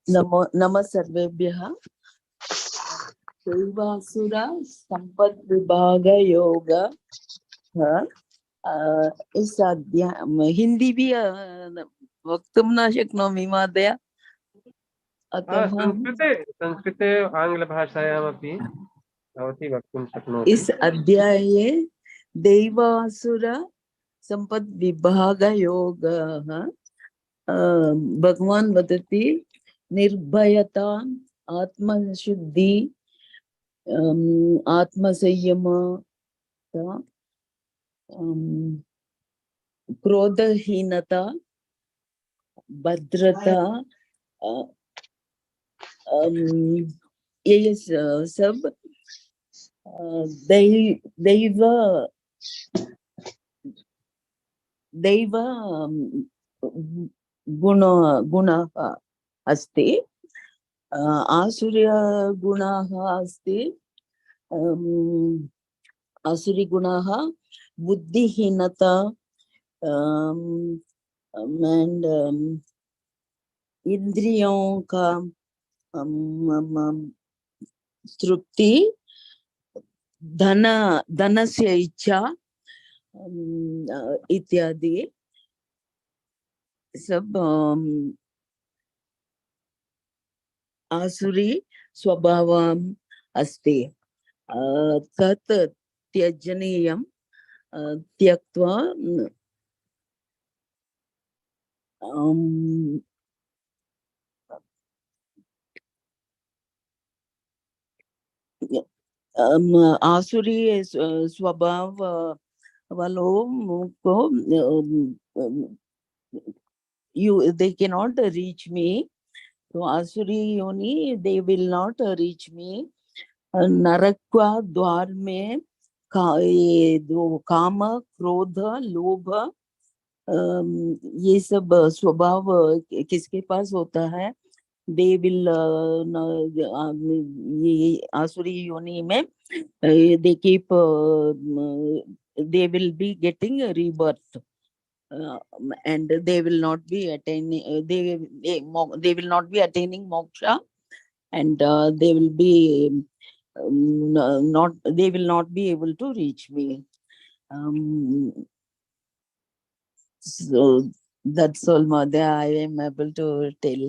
नमो नमः सर्वेभ्यः। दैवासुर संपत् विभाग योग इस अध्याय हिंदी भी वक्तुं न शक्नोमि महोदय, अतः संस्कृते आङ्ग्लभाषायामपि भवती वक्तुं शक्नोति। इस अध्याये दैवासुर संपत् विभाग योग भगवान वदति निर्भयता, आत्मशुद्धि, आत्मसंयम, क्रोधहीनता, भद्रता, ये सब दैव गुणः अस्ति। आसुर्य गुणः अस्ति। आसुरी गुणः बुद्धिहीनता and इंद्रियों का तृप्ति, धनस्य इच्छा इत्यादि सब आसुरी स्वभावम् अस्ति। तत् त्यजनीयं, त्यक्त्वा आसुरी स्वभाव वालों को they cannot reach me. तो आसुरी योनि they will not reach me. नरक द्वार में ये दो काम, क्रोध, लोभ, ये सब स्वभाव किसके पास होता है? they will ये आसुरी योनि में they keep they will be getting a rebirth and they will not be attaining they will not be attaining moksha, and they will be they will not be able to reach me. So that's all mother I am able to tell.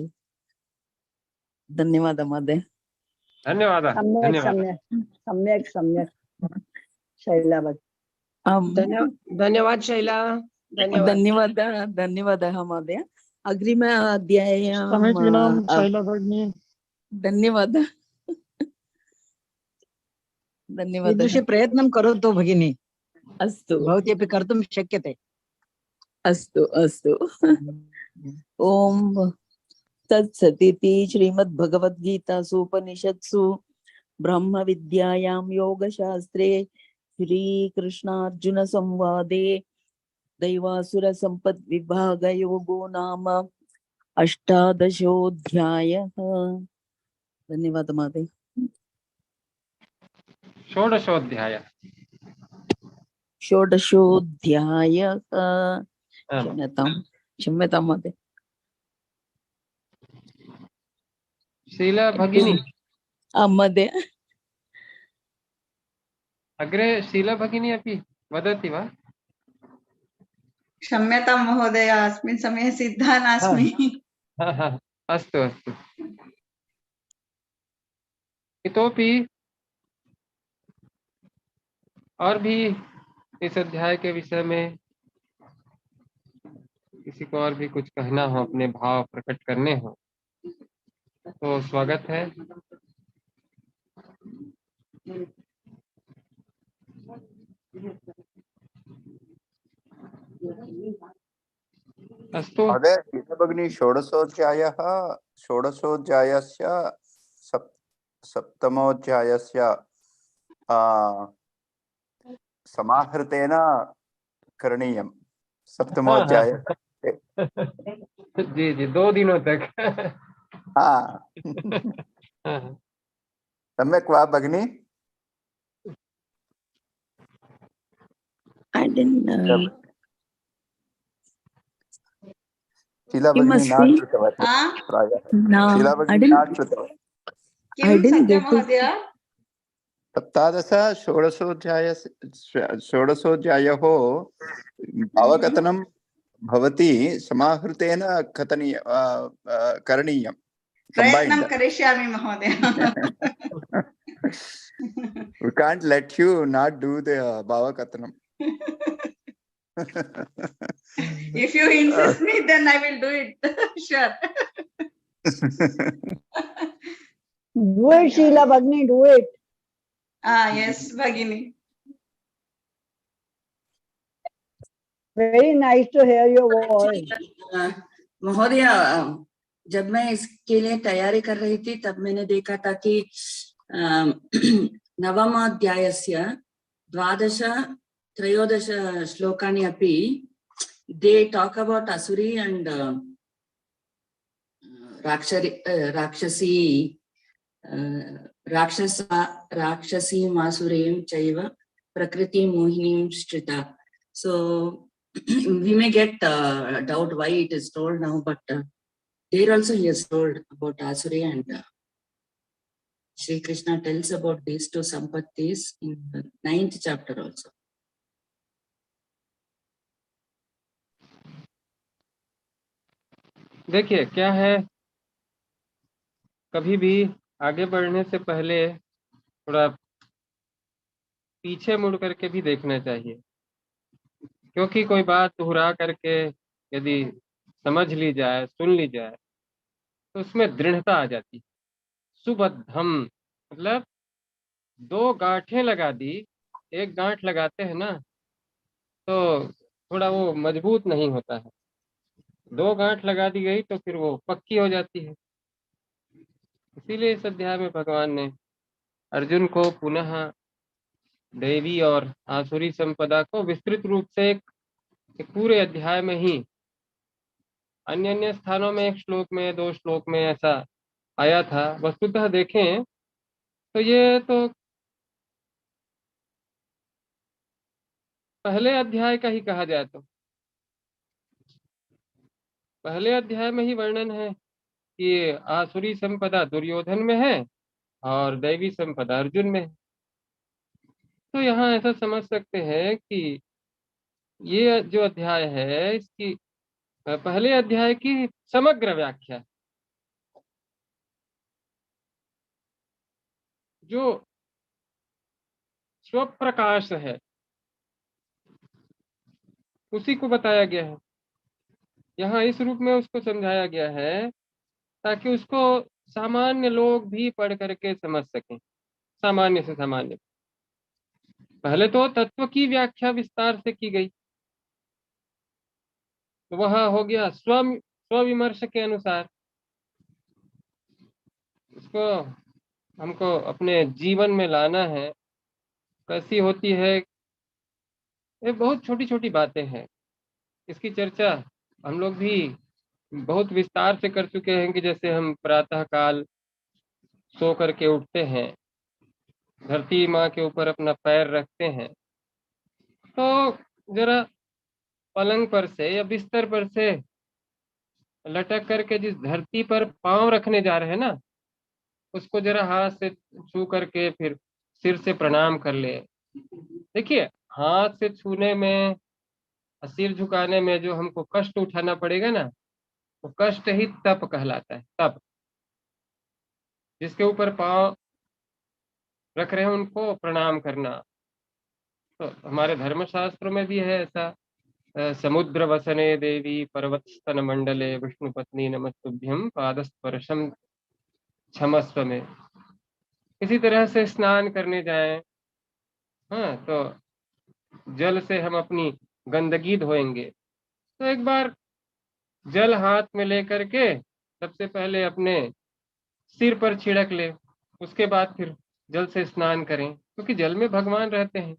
धन्यवाद महोदय। धन्यवादः। सम्यक् शैला धन्यवाद शैला। धन्यवादः महोदय। अग्रिम अध्याय समीचीनं शैला भगिनी। धन्यवादः। कीदृशी प्रयत्नं करोतु भगिनी। अस्तु, भवती अपि कर्तुं शक्यते। अस्तु अस्तु। ओम तत्सदिति श्रीमद्भगवद्गीतासु उपनिषत्सु ब्रह्म विद्यायां योगशास्त्रे श्रीकृष्णार्जुन संवादे दैवासुर संपद् विभाग योगो नाम अष्टादशोऽध्यायः। धन्यवाद महोदय। षोडशोऽध्याय। षोडशोऽध्यायः। आम्। क्षम्यतां महोदय। शीला भगिनी, महोदय अग्रे शीला भगिनी अपि वदति वा? क्षम्यतां महोदय, अस्मिन् समये सिद्धा नास्मि। अस्तु अस्तु। इतोपि और भी इस अध्याय के विषय में किसी को और भी कुछ कहना हो, अपने भाव प्रकट करने हो, तो स्वागत है। अस्तु महोदय, भगिनी षोडशोऽध्यायस्य सप्तमोऽध्यायस्य समाहृतेन करणीयं। सप्तमोऽध्याय। जी जी, 2 दिनों तक। हाँ। सम्यक् वा भगिनी? शीला भगिनी न श्रुतवती प्रायः। शीला भगिनी न श्रुतवती। किं सत्य महोदय? षोडशोऽध्यायोः भावकथनं भवती समाहृतेन करणीयं। प्रयत्नं करिष्यामि महोदय। We can't let you not do the भावकथनं. If you insist me, then I will do it. Sure. Do it, Sheila Bhagini, do it. Yes, Bhagini. Very nice to hear your voice. महोदय, जब मैं इसके लिए तैयारी कर रही थी तब मैंने देखा था कि नवमाध्यायस्य 12-13 श्लोकानि अपि they talk about asuri and rakshasi rakshasi masureem chaiva prakriti mohinim shrita. So we may get doubt why it is told now, but there also he has told about asuri, and Shri Krishna tells about these two sampattis in the 9th chapter also. देखिए क्या है, कभी भी आगे बढ़ने से पहले थोड़ा पीछे मुड़ करके भी देखना चाहिए, क्योंकि कोई बात दोहरा करके यदि समझ ली जाए, सुन ली जाए, तो उसमें दृढ़ता आ जाती है। सुबद्धम मतलब 2 गांठें लगा दी, एक गांठ लगाते हैं ना तो थोड़ा वो मजबूत नहीं होता है। 2 गांठ लगा दी गई तो फिर वो पक्की हो जाती है। इसीलिए इस अध्याय में भगवान ने अर्जुन को पुनः देवी और आसुरी संपदा को विस्तृत रूप से एक पूरे अध्याय में ही, अन्य अन्य स्थानों में 1 श्लोक में 2 श्लोक में ऐसा आया था। वस्तुतः देखें तो ये तो पहले अध्याय का ही कहा जाए तो पहले अध्याय में ही वर्णन है कि आसुरी संपदा दुर्योधन में है और दैवी संपदा अर्जुन में है। तो यहाँ ऐसा समझ सकते हैं कि ये जो अध्याय है इसकी पहले अध्याय की समग्र व्याख्या, जो स्वप्रकाश है उसी को बताया गया है। यहाँ इस रूप में उसको समझाया गया है ताकि उसको सामान्य लोग भी पढ़ करके समझ सकें, सामान्य से सामान्य। पहले तो तत्व की व्याख्या विस्तार से की गई, तो वह हो गया स्वविमर्श के अनुसार। इसको हमको अपने जीवन में लाना है। कैसी होती है, ये बहुत छोटी छोटी बातें हैं, इसकी चर्चा हम लोग भी बहुत विस्तार से कर चुके हैं कि जैसे हम प्रातः काल सो करके उठते हैं, धरती माँ के ऊपर अपना पैर रखते हैं, तो जरा पलंग पर से या बिस्तर पर से लटक करके जिस धरती पर पांव रखने जा रहे हैं ना, उसको जरा हाथ से छू करके फिर सिर से प्रणाम कर ले। देखिए, हाथ से छूने में, सिर झुकाने में जो हमको कष्ट उठाना पड़ेगा ना, वो कष्ट ही तप कहलाता है। तप, जिसके ऊपर पांव रख रहे हैं उनको प्रणाम करना। तो हमारे धर्मशास्त्रों में भी है ऐसा, समुद्र वसने देवी पर्वत स्तन मंडले विष्णु पत्नी नमस्तुभ्यम पादस्पर्शम क्षमस्व में। इसी तरह से स्नान करने जाएं, हाँ, तो जल से हम अपनी गंदगी धोएंगे। तो एक बार जल हाथ में लेकर के सबसे पहले अपने सिर पर छिड़क ले, उसके बाद फिर जल से स्नान करें, क्योंकि जल में भगवान रहते हैं,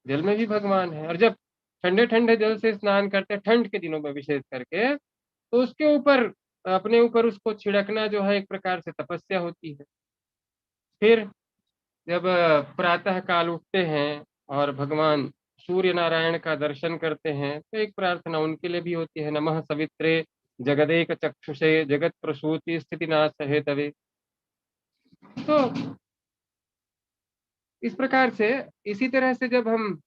जल में भी भगवान है। और जब ठंडे ठंडे जल से स्नान करते हैं, ठंड के दिनों में विशेष करके, तो उसके ऊपर, अपने ऊपर उसको छिड़कना जो है एक प्रकार से तपस्या होती है। फिर जब प्रातः काल उठते हैं और भगवान सूर्य नारायण का दर्शन करते हैं, तो एक प्रार्थना उनके लिए भी होती है, नमः सवित्रे जगदेक चक्षुषे जगत प्रसूति स्थिति नाश हेतवे। तो इस प्रकार से, इसी तरह से जब हम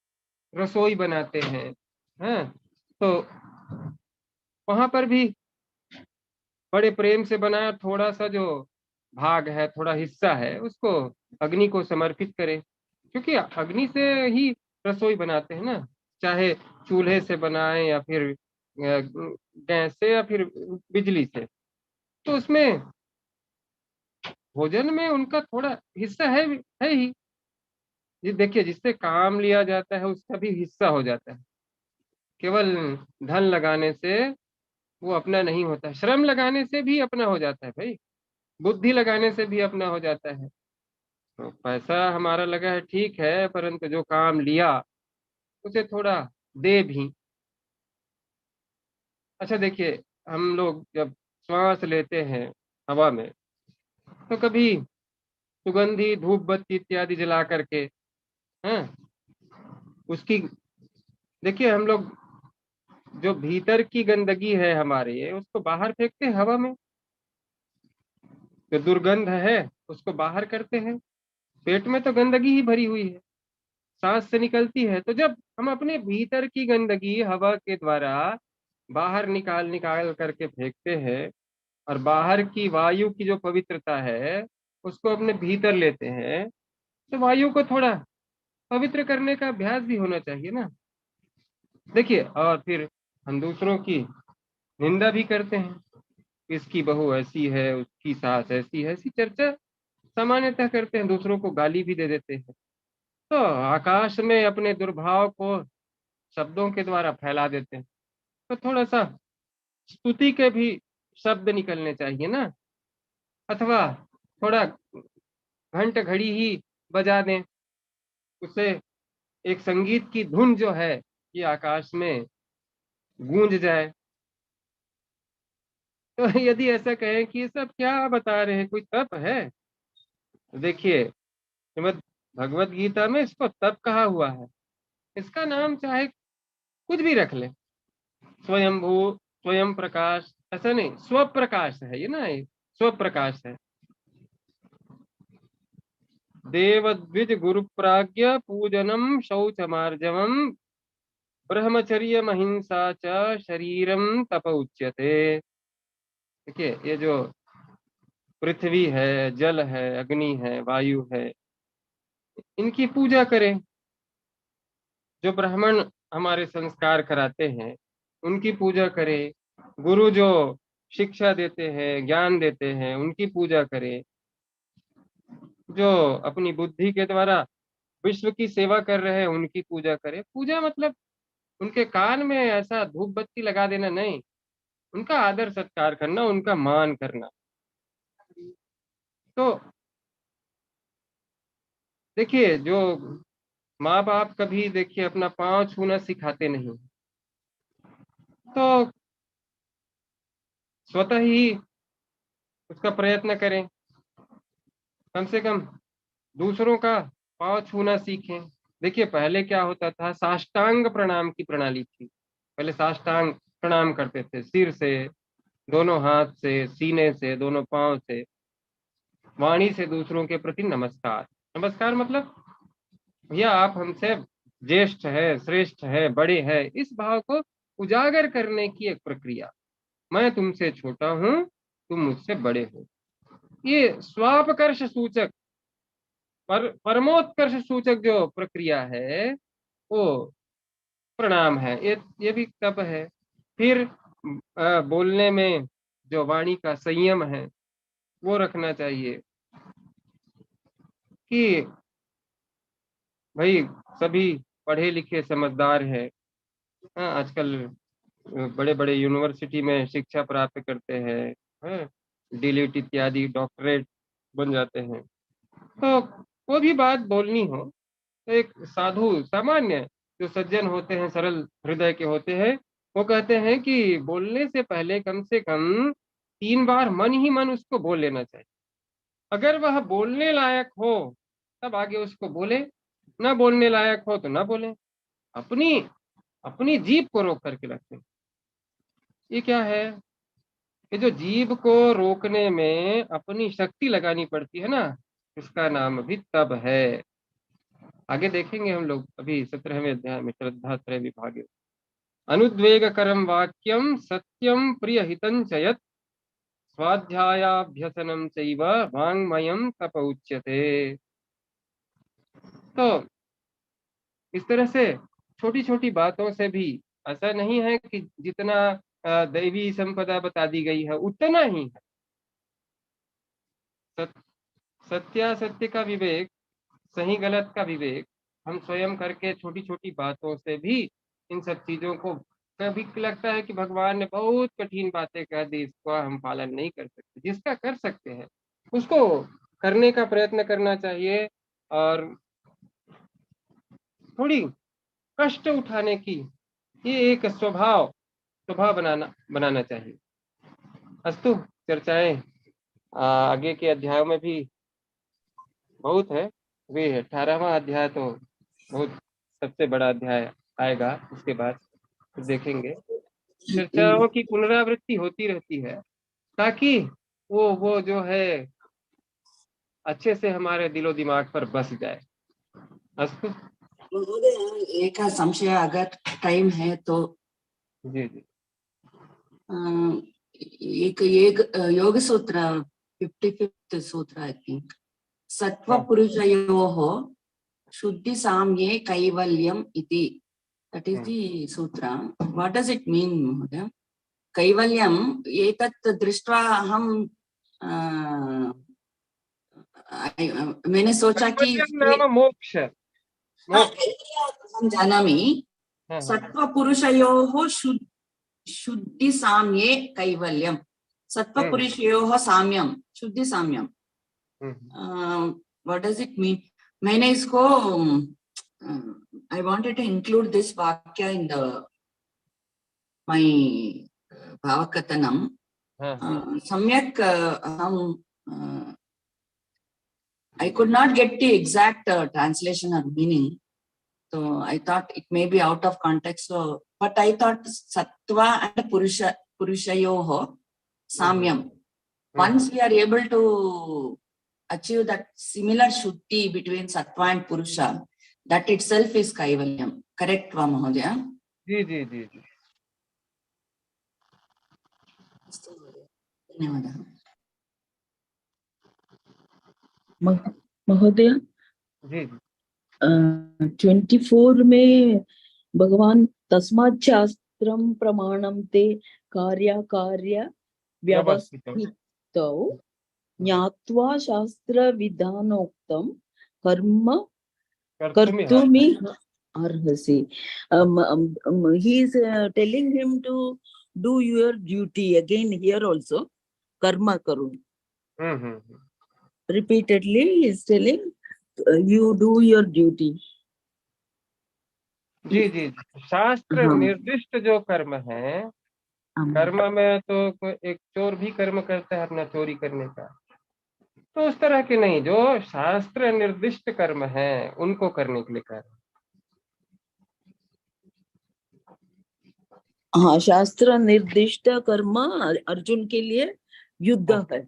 रसोई बनाते हैं, हाँ, तो वहां पर भी बड़े प्रेम से बनाया थोड़ा सा जो भाग है, थोड़ा हिस्सा है, उसको अग्नि को समर्पित करें, क्योंकि अग्नि से ही रसोई बनाते हैं ना, चाहे चूल्हे से बनाएं या फिर गैस से या फिर बिजली से। तो उसमें भोजन में उनका थोड़ा हिस्सा है ही। ये देखिए, जिससे काम लिया जाता है उसका भी हिस्सा हो जाता है। केवल धन लगाने से वो अपना नहीं होता, श्रम लगाने से भी अपना हो जाता है भाई, बुद्धि लगाने से भी अपना हो जाता है। तो पैसा हमारा लगा है ठीक है, परंतु जो काम लिया उसे थोड़ा दे भी। अच्छा देखिए, हम लोग जब श्वास लेते हैं हवा में, तो कभी सुगंधी धूप बत्ती इत्यादि जला करके, हाँ, उसकी, देखिए हम लोग जो भीतर की गंदगी है हमारे, उसको बाहर फेंकते हैं हवा में, जो दुर्गंध है उसको बाहर करते हैं। पेट में तो गंदगी ही भरी हुई है, सांस से निकलती है। तो जब हम अपने भीतर की गंदगी हवा के द्वारा बाहर निकाल निकाल करके फेंकते हैं, और बाहर की वायु की जो पवित्रता है उसको अपने भीतर लेते हैं, तो वायु को थोड़ा पवित्र करने का अभ्यास भी होना चाहिए ना। देखिए, और फिर हम दूसरों की निंदा भी करते हैं, इसकी बहू ऐसी है, उसकी सास ऐसी है, ऐसी चर्चा सामान्यतः करते हैं, दूसरों को गाली भी दे देते हैं। तो आकाश में अपने दुर्भाव को शब्दों के द्वारा फैला देते हैं। तो थोड़ा सा स्तुति के भी शब्द निकलने चाहिए ना, अथवा थोड़ा घंट घड़ी ही बजा दें, उससे एक संगीत की धुन जो है ये आकाश में गूंज जाए। तो यदि ऐसा कहें कि ये सब क्या बता रहे हैं, कोई तप है? देखिए, श्रीमद् भगवत गीता में इसको तप कहा हुआ है। इसका नाम चाहे कुछ भी रख ले, स्वयंभू, स्वयं प्रकाश, ऐसा नहीं, स्वप्रकाश है ये ना, ये स्वप्रकाश है। देव द्विज गुरु प्राज्ञ पूजनम शौचमार्जवम ब्रह्मचर्य महिंसा च शरीरम तप उच्यते। देखिए, ये जो पृथ्वी है, जल है, अग्नि है, वायु है, इनकी पूजा करें। जो ब्राह्मण हमारे संस्कार कराते हैं उनकी पूजा करें, गुरु जो शिक्षा देते हैं, ज्ञान देते हैं, उनकी पूजा करें, जो अपनी बुद्धि के द्वारा विश्व की सेवा कर रहे हैं उनकी पूजा करें। पूजा मतलब उनके कान में ऐसा धूप बत्ती लगा देना नहीं, उनका आदर सत्कार करना, उनका मान करना। तो देखिए, जो माँ बाप कभी देखिए अपना पाँव छूना सिखाते नहीं, तो स्वतः ही उसका प्रयत्न करें, कम से कम दूसरों का पाँव छूना सीखें। देखिए पहले क्या होता था, साष्टांग प्रणाम की प्रणाली थी। पहले साष्टांग प्रणाम करते थे, सिर से, दोनों हाथ से, सीने से, दोनों पांव से, वाणी से दूसरों के प्रति नमस्कार। नमस्कार मतलब भैया आप हमसे ज्येष्ठ है, श्रेष्ठ है, बड़े है, इस भाव को उजागर करने की एक प्रक्रिया। मैं तुमसे छोटा हूं, तुम मुझसे बड़े हो। ये स्वापकर्ष सूचक, परमोत्कर्ष सूचक जो प्रक्रिया है वो प्रणाम है। ये भी तप है। फिर बोलने में जो वाणी का संयम है वो रखना चाहिए कि भाई सभी पढ़े लिखे समझदार है। हाँ, आजकल बड़े बड़े यूनिवर्सिटी में शिक्षा प्राप्त करते हैं, हाँ, डीलिट इत्यादि डॉक्टरेट बन जाते हैं। तो वो भी बात बोलनी हो तो एक साधु सामान्य जो सज्जन होते हैं, सरल हृदय के होते हैं, वो कहते हैं कि बोलने से पहले कम से कम 3 बार मन ही मन उसको बोल लेना चाहिए। अगर वह बोलने लायक हो तब आगे उसको बोले, ना बोलने लायक हो तो ना बोले। अपनी अपनी जीभ को रोक करके रखें। ये क्या है, ये जो जीभ को रोकने में अपनी शक्ति लगानी पड़ती है ना, इसका नाम भी तप है। आगे देखेंगे हम लोग अभी 17वें अध्याय में, श्रद्धात्रय विभागे। अनुद्वेगकरम वाक्यम सत्यम प्रिय हितं च यत् स्वाध्यायाभ्यसनम चैव वाङ्मयं तप उच्यते। तो इस तरह से छोटी छोटी बातों से भी, ऐसा नहीं है कि जितना दैवी संपदा बता दी गई है उतना ही है। सत्यासत्य का विवेक, सही गलत का विवेक हम स्वयं करके छोटी छोटी बातों से भी इन सब चीजों को, कभी लगता है कि भगवान ने बहुत कठिन बातें कह दी, इसको हम पालन नहीं कर सकते। जिसका कर सकते हैं उसको करने का प्रयत्न करना चाहिए, और थोड़ी कष्ट उठाने की ये एक स्वभाव बनाना चाहिए। अस्तु, चर्चाएं आगे के अध्यायों में भी बहुत है। वे 18वां अध्याय तो बहुत सबसे बड़ा अध्याय आएगा, उसके बाद फिर देखेंगे। चर्चाओं की पुनरावृत्ति होती रहती है ताकि वो जो है अच्छे से हमारे दिलो दिमाग पर बस जाए। अस्तु महोदय, एक संशय अगर टाइम है तो। जी जी। एक योग सूत्र 55th सूत्र आई थिंक, सत्व पुरुषयोः शुद्धि साम्ये कैवल्यम इति, that is the sutra. What does it mean, महोदय? कैवल्यम एतत् दृष्ट्वा अहम मैंने सोचा कि नाम मोक्ष। हम जानामि, सत्व पुरुषयोः शुद्धि साम्ये कैवल्यम, सत्व पुरुषयोः साम्यम, शुद्धि साम्यम, व्हाट डज इट मीन? मैंने इसको I wanted to include this vakya in my वकथनम। सम्यक I could not get the exact translation or meaning, so I thought it may be out of context. So, but I thought sattva and purushayoho samyam. Once we are able to achieve that similar shuddhi between sattva and purusha, that itself is kaivalyam. Correct, va Mahodaya? जी जी जी जी। धन्यवादः महोदय। जी 24 में भगवान तस्मात् शास्त्रम प्रमाणम ते कार्य व्यवस्थितौ ज्ञात्वा शास्त्र विधानोक्तम कर्म कर्तुमि अर्हसि। He is telling him to do your duty. Again here also karma karun. Repeatedly he is telling you do your duty. जी जी। शास्त्र निर्दिष्ट जो कर्म है कर्म में तो एक चोर भी कर्म करता है अपना चोरी करने का, तो उस तरह के नहीं, जो शास्त्र निर्दिष्ट कर्म है उनको करने के लिए कह रहे हैं। हाँ, शास्त्र निर्दिष्ट कर्म अर्जुन के लिए युद्ध है।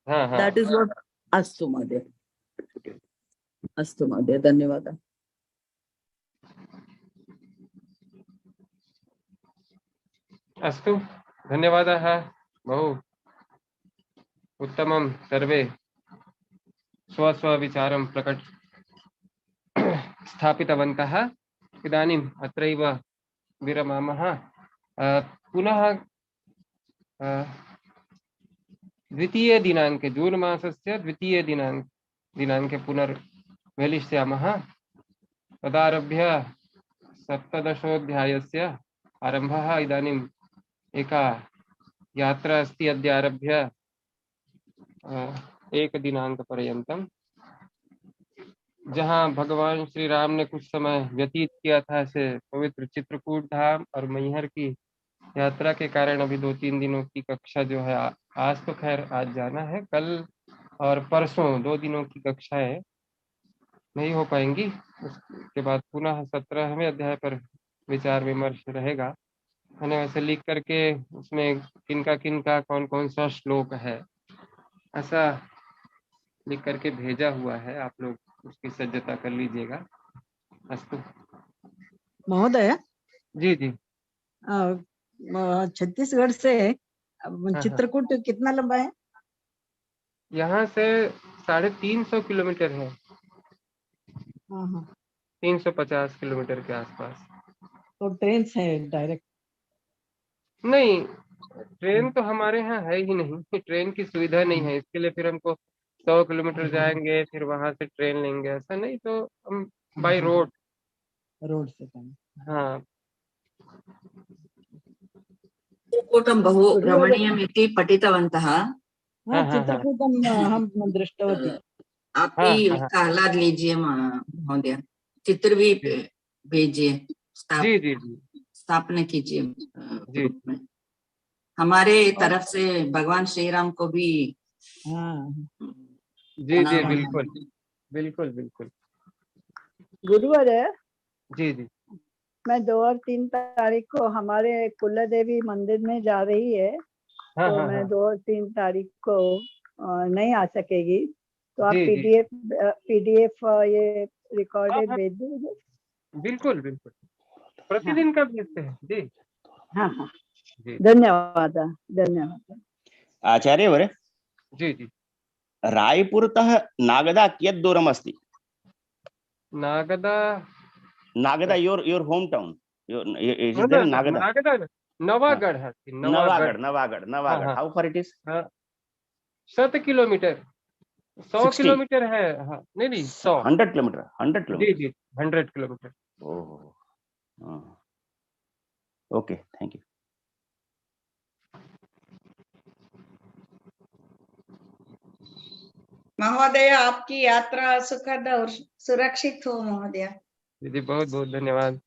हाँ हाँ, दैट इज व्हाट। अस्तु महोदय, अस्तु महोदय, धन्यवाद। अस्तु, धन्यवादाः। बहु उत्तमं, सर्वे स्वस्वविचारं स्थापितवन्तः। इदानीम् अत्रैव विरमामः। पुनः द्वितीये दिनाङ्के, जून् मासस्य द्वितीये दिनाङ्के पुनर्मिलिष्यामः। तदारभ्य 17 आरम्भः। इदानीम् एका यात्रा अस्ति अद्य आरभ्य 1 दिनाङ्कपर्यन्तं, जहाँ भगवान श्री राम ने कुछ समय व्यतीत किया था ऐसे पवित्र चित्रकूट धाम और मैहर की यात्रा के कारण अभी 2-3 दिनों की कक्षा जो है आज तो खैर आज जाना है, कल और परसों 2 दिनों की कक्षाएं नहीं हो पाएंगी। उसके बाद पुनः 17वें अध्याय पर विचार विमर्श रहेगा। मैंने वैसे लिख करके उसमें किनका कौन कौन सा श्लोक है ऐसा लिख करके भेजा हुआ है, आप लोग उसकी सज्जता कर लीजिएगा। अस्तु महोदय। जी जी। छत्तीसगढ़ से चित्रकूट कितना लंबा है? यहाँ से 350 किलोमीटर है। 350 किलोमीटर के आसपास। तो ट्रेन से डायरेक्ट? नहीं, ट्रेन तो हमारे यहाँ है ही नहीं, ट्रेन की सुविधा नहीं है। इसके लिए फिर हमको 100 किलोमीटर जाएंगे, फिर वहां से ट्रेन लेंगे, ऐसा नहीं। तो हम बाय रोड से हाँ। चित्रकूटं बहु रमणीयमिति पठितवन्तः। चित्रकूटं अहं दृष्टवती। आप भी उसका आह्लाद लीजिए महोदय, चित्र भी भेजिए, जी जी जी, स्थापना कीजिए ग्रुप में। हमारे तरफ से भगवान श्री राम को भी जी जी, बिल्कुल बिल्कुल बिल्कुल। गुरुवार जी जी, मैं 2 और 3 तारीख को हमारे कुल देवी मंदिर में जा रही है। तो मैं 2 और 3 तारीख को नहीं आ सकेगी, तो आप पीडीएफ ये रिकॉर्डेड भेज दीजिए। बिल्कुल बिल्कुल, प्रतिदिन का भेजते हैं जी। हाँ हाँ, धन्यवाद धन्यवाद। आचार्य वर्य जी जी, रायपुरतः नागदा कियत् दूरम् अस्ति? Nagda your home town, Nagda Nawagarh है। Nawagarh how far it is? 100 kilometre, 100 kilometre है। हाँ, नहीं 100 100 किलोमीटर 100 किलोमीटर जी जी, 100 kilometre. Oh, okay, thank you. महोदय, आपकी यात्रा सुखद और सुरक्षित हो महोदय। दीदी बहुत बहुत धन्यवाद।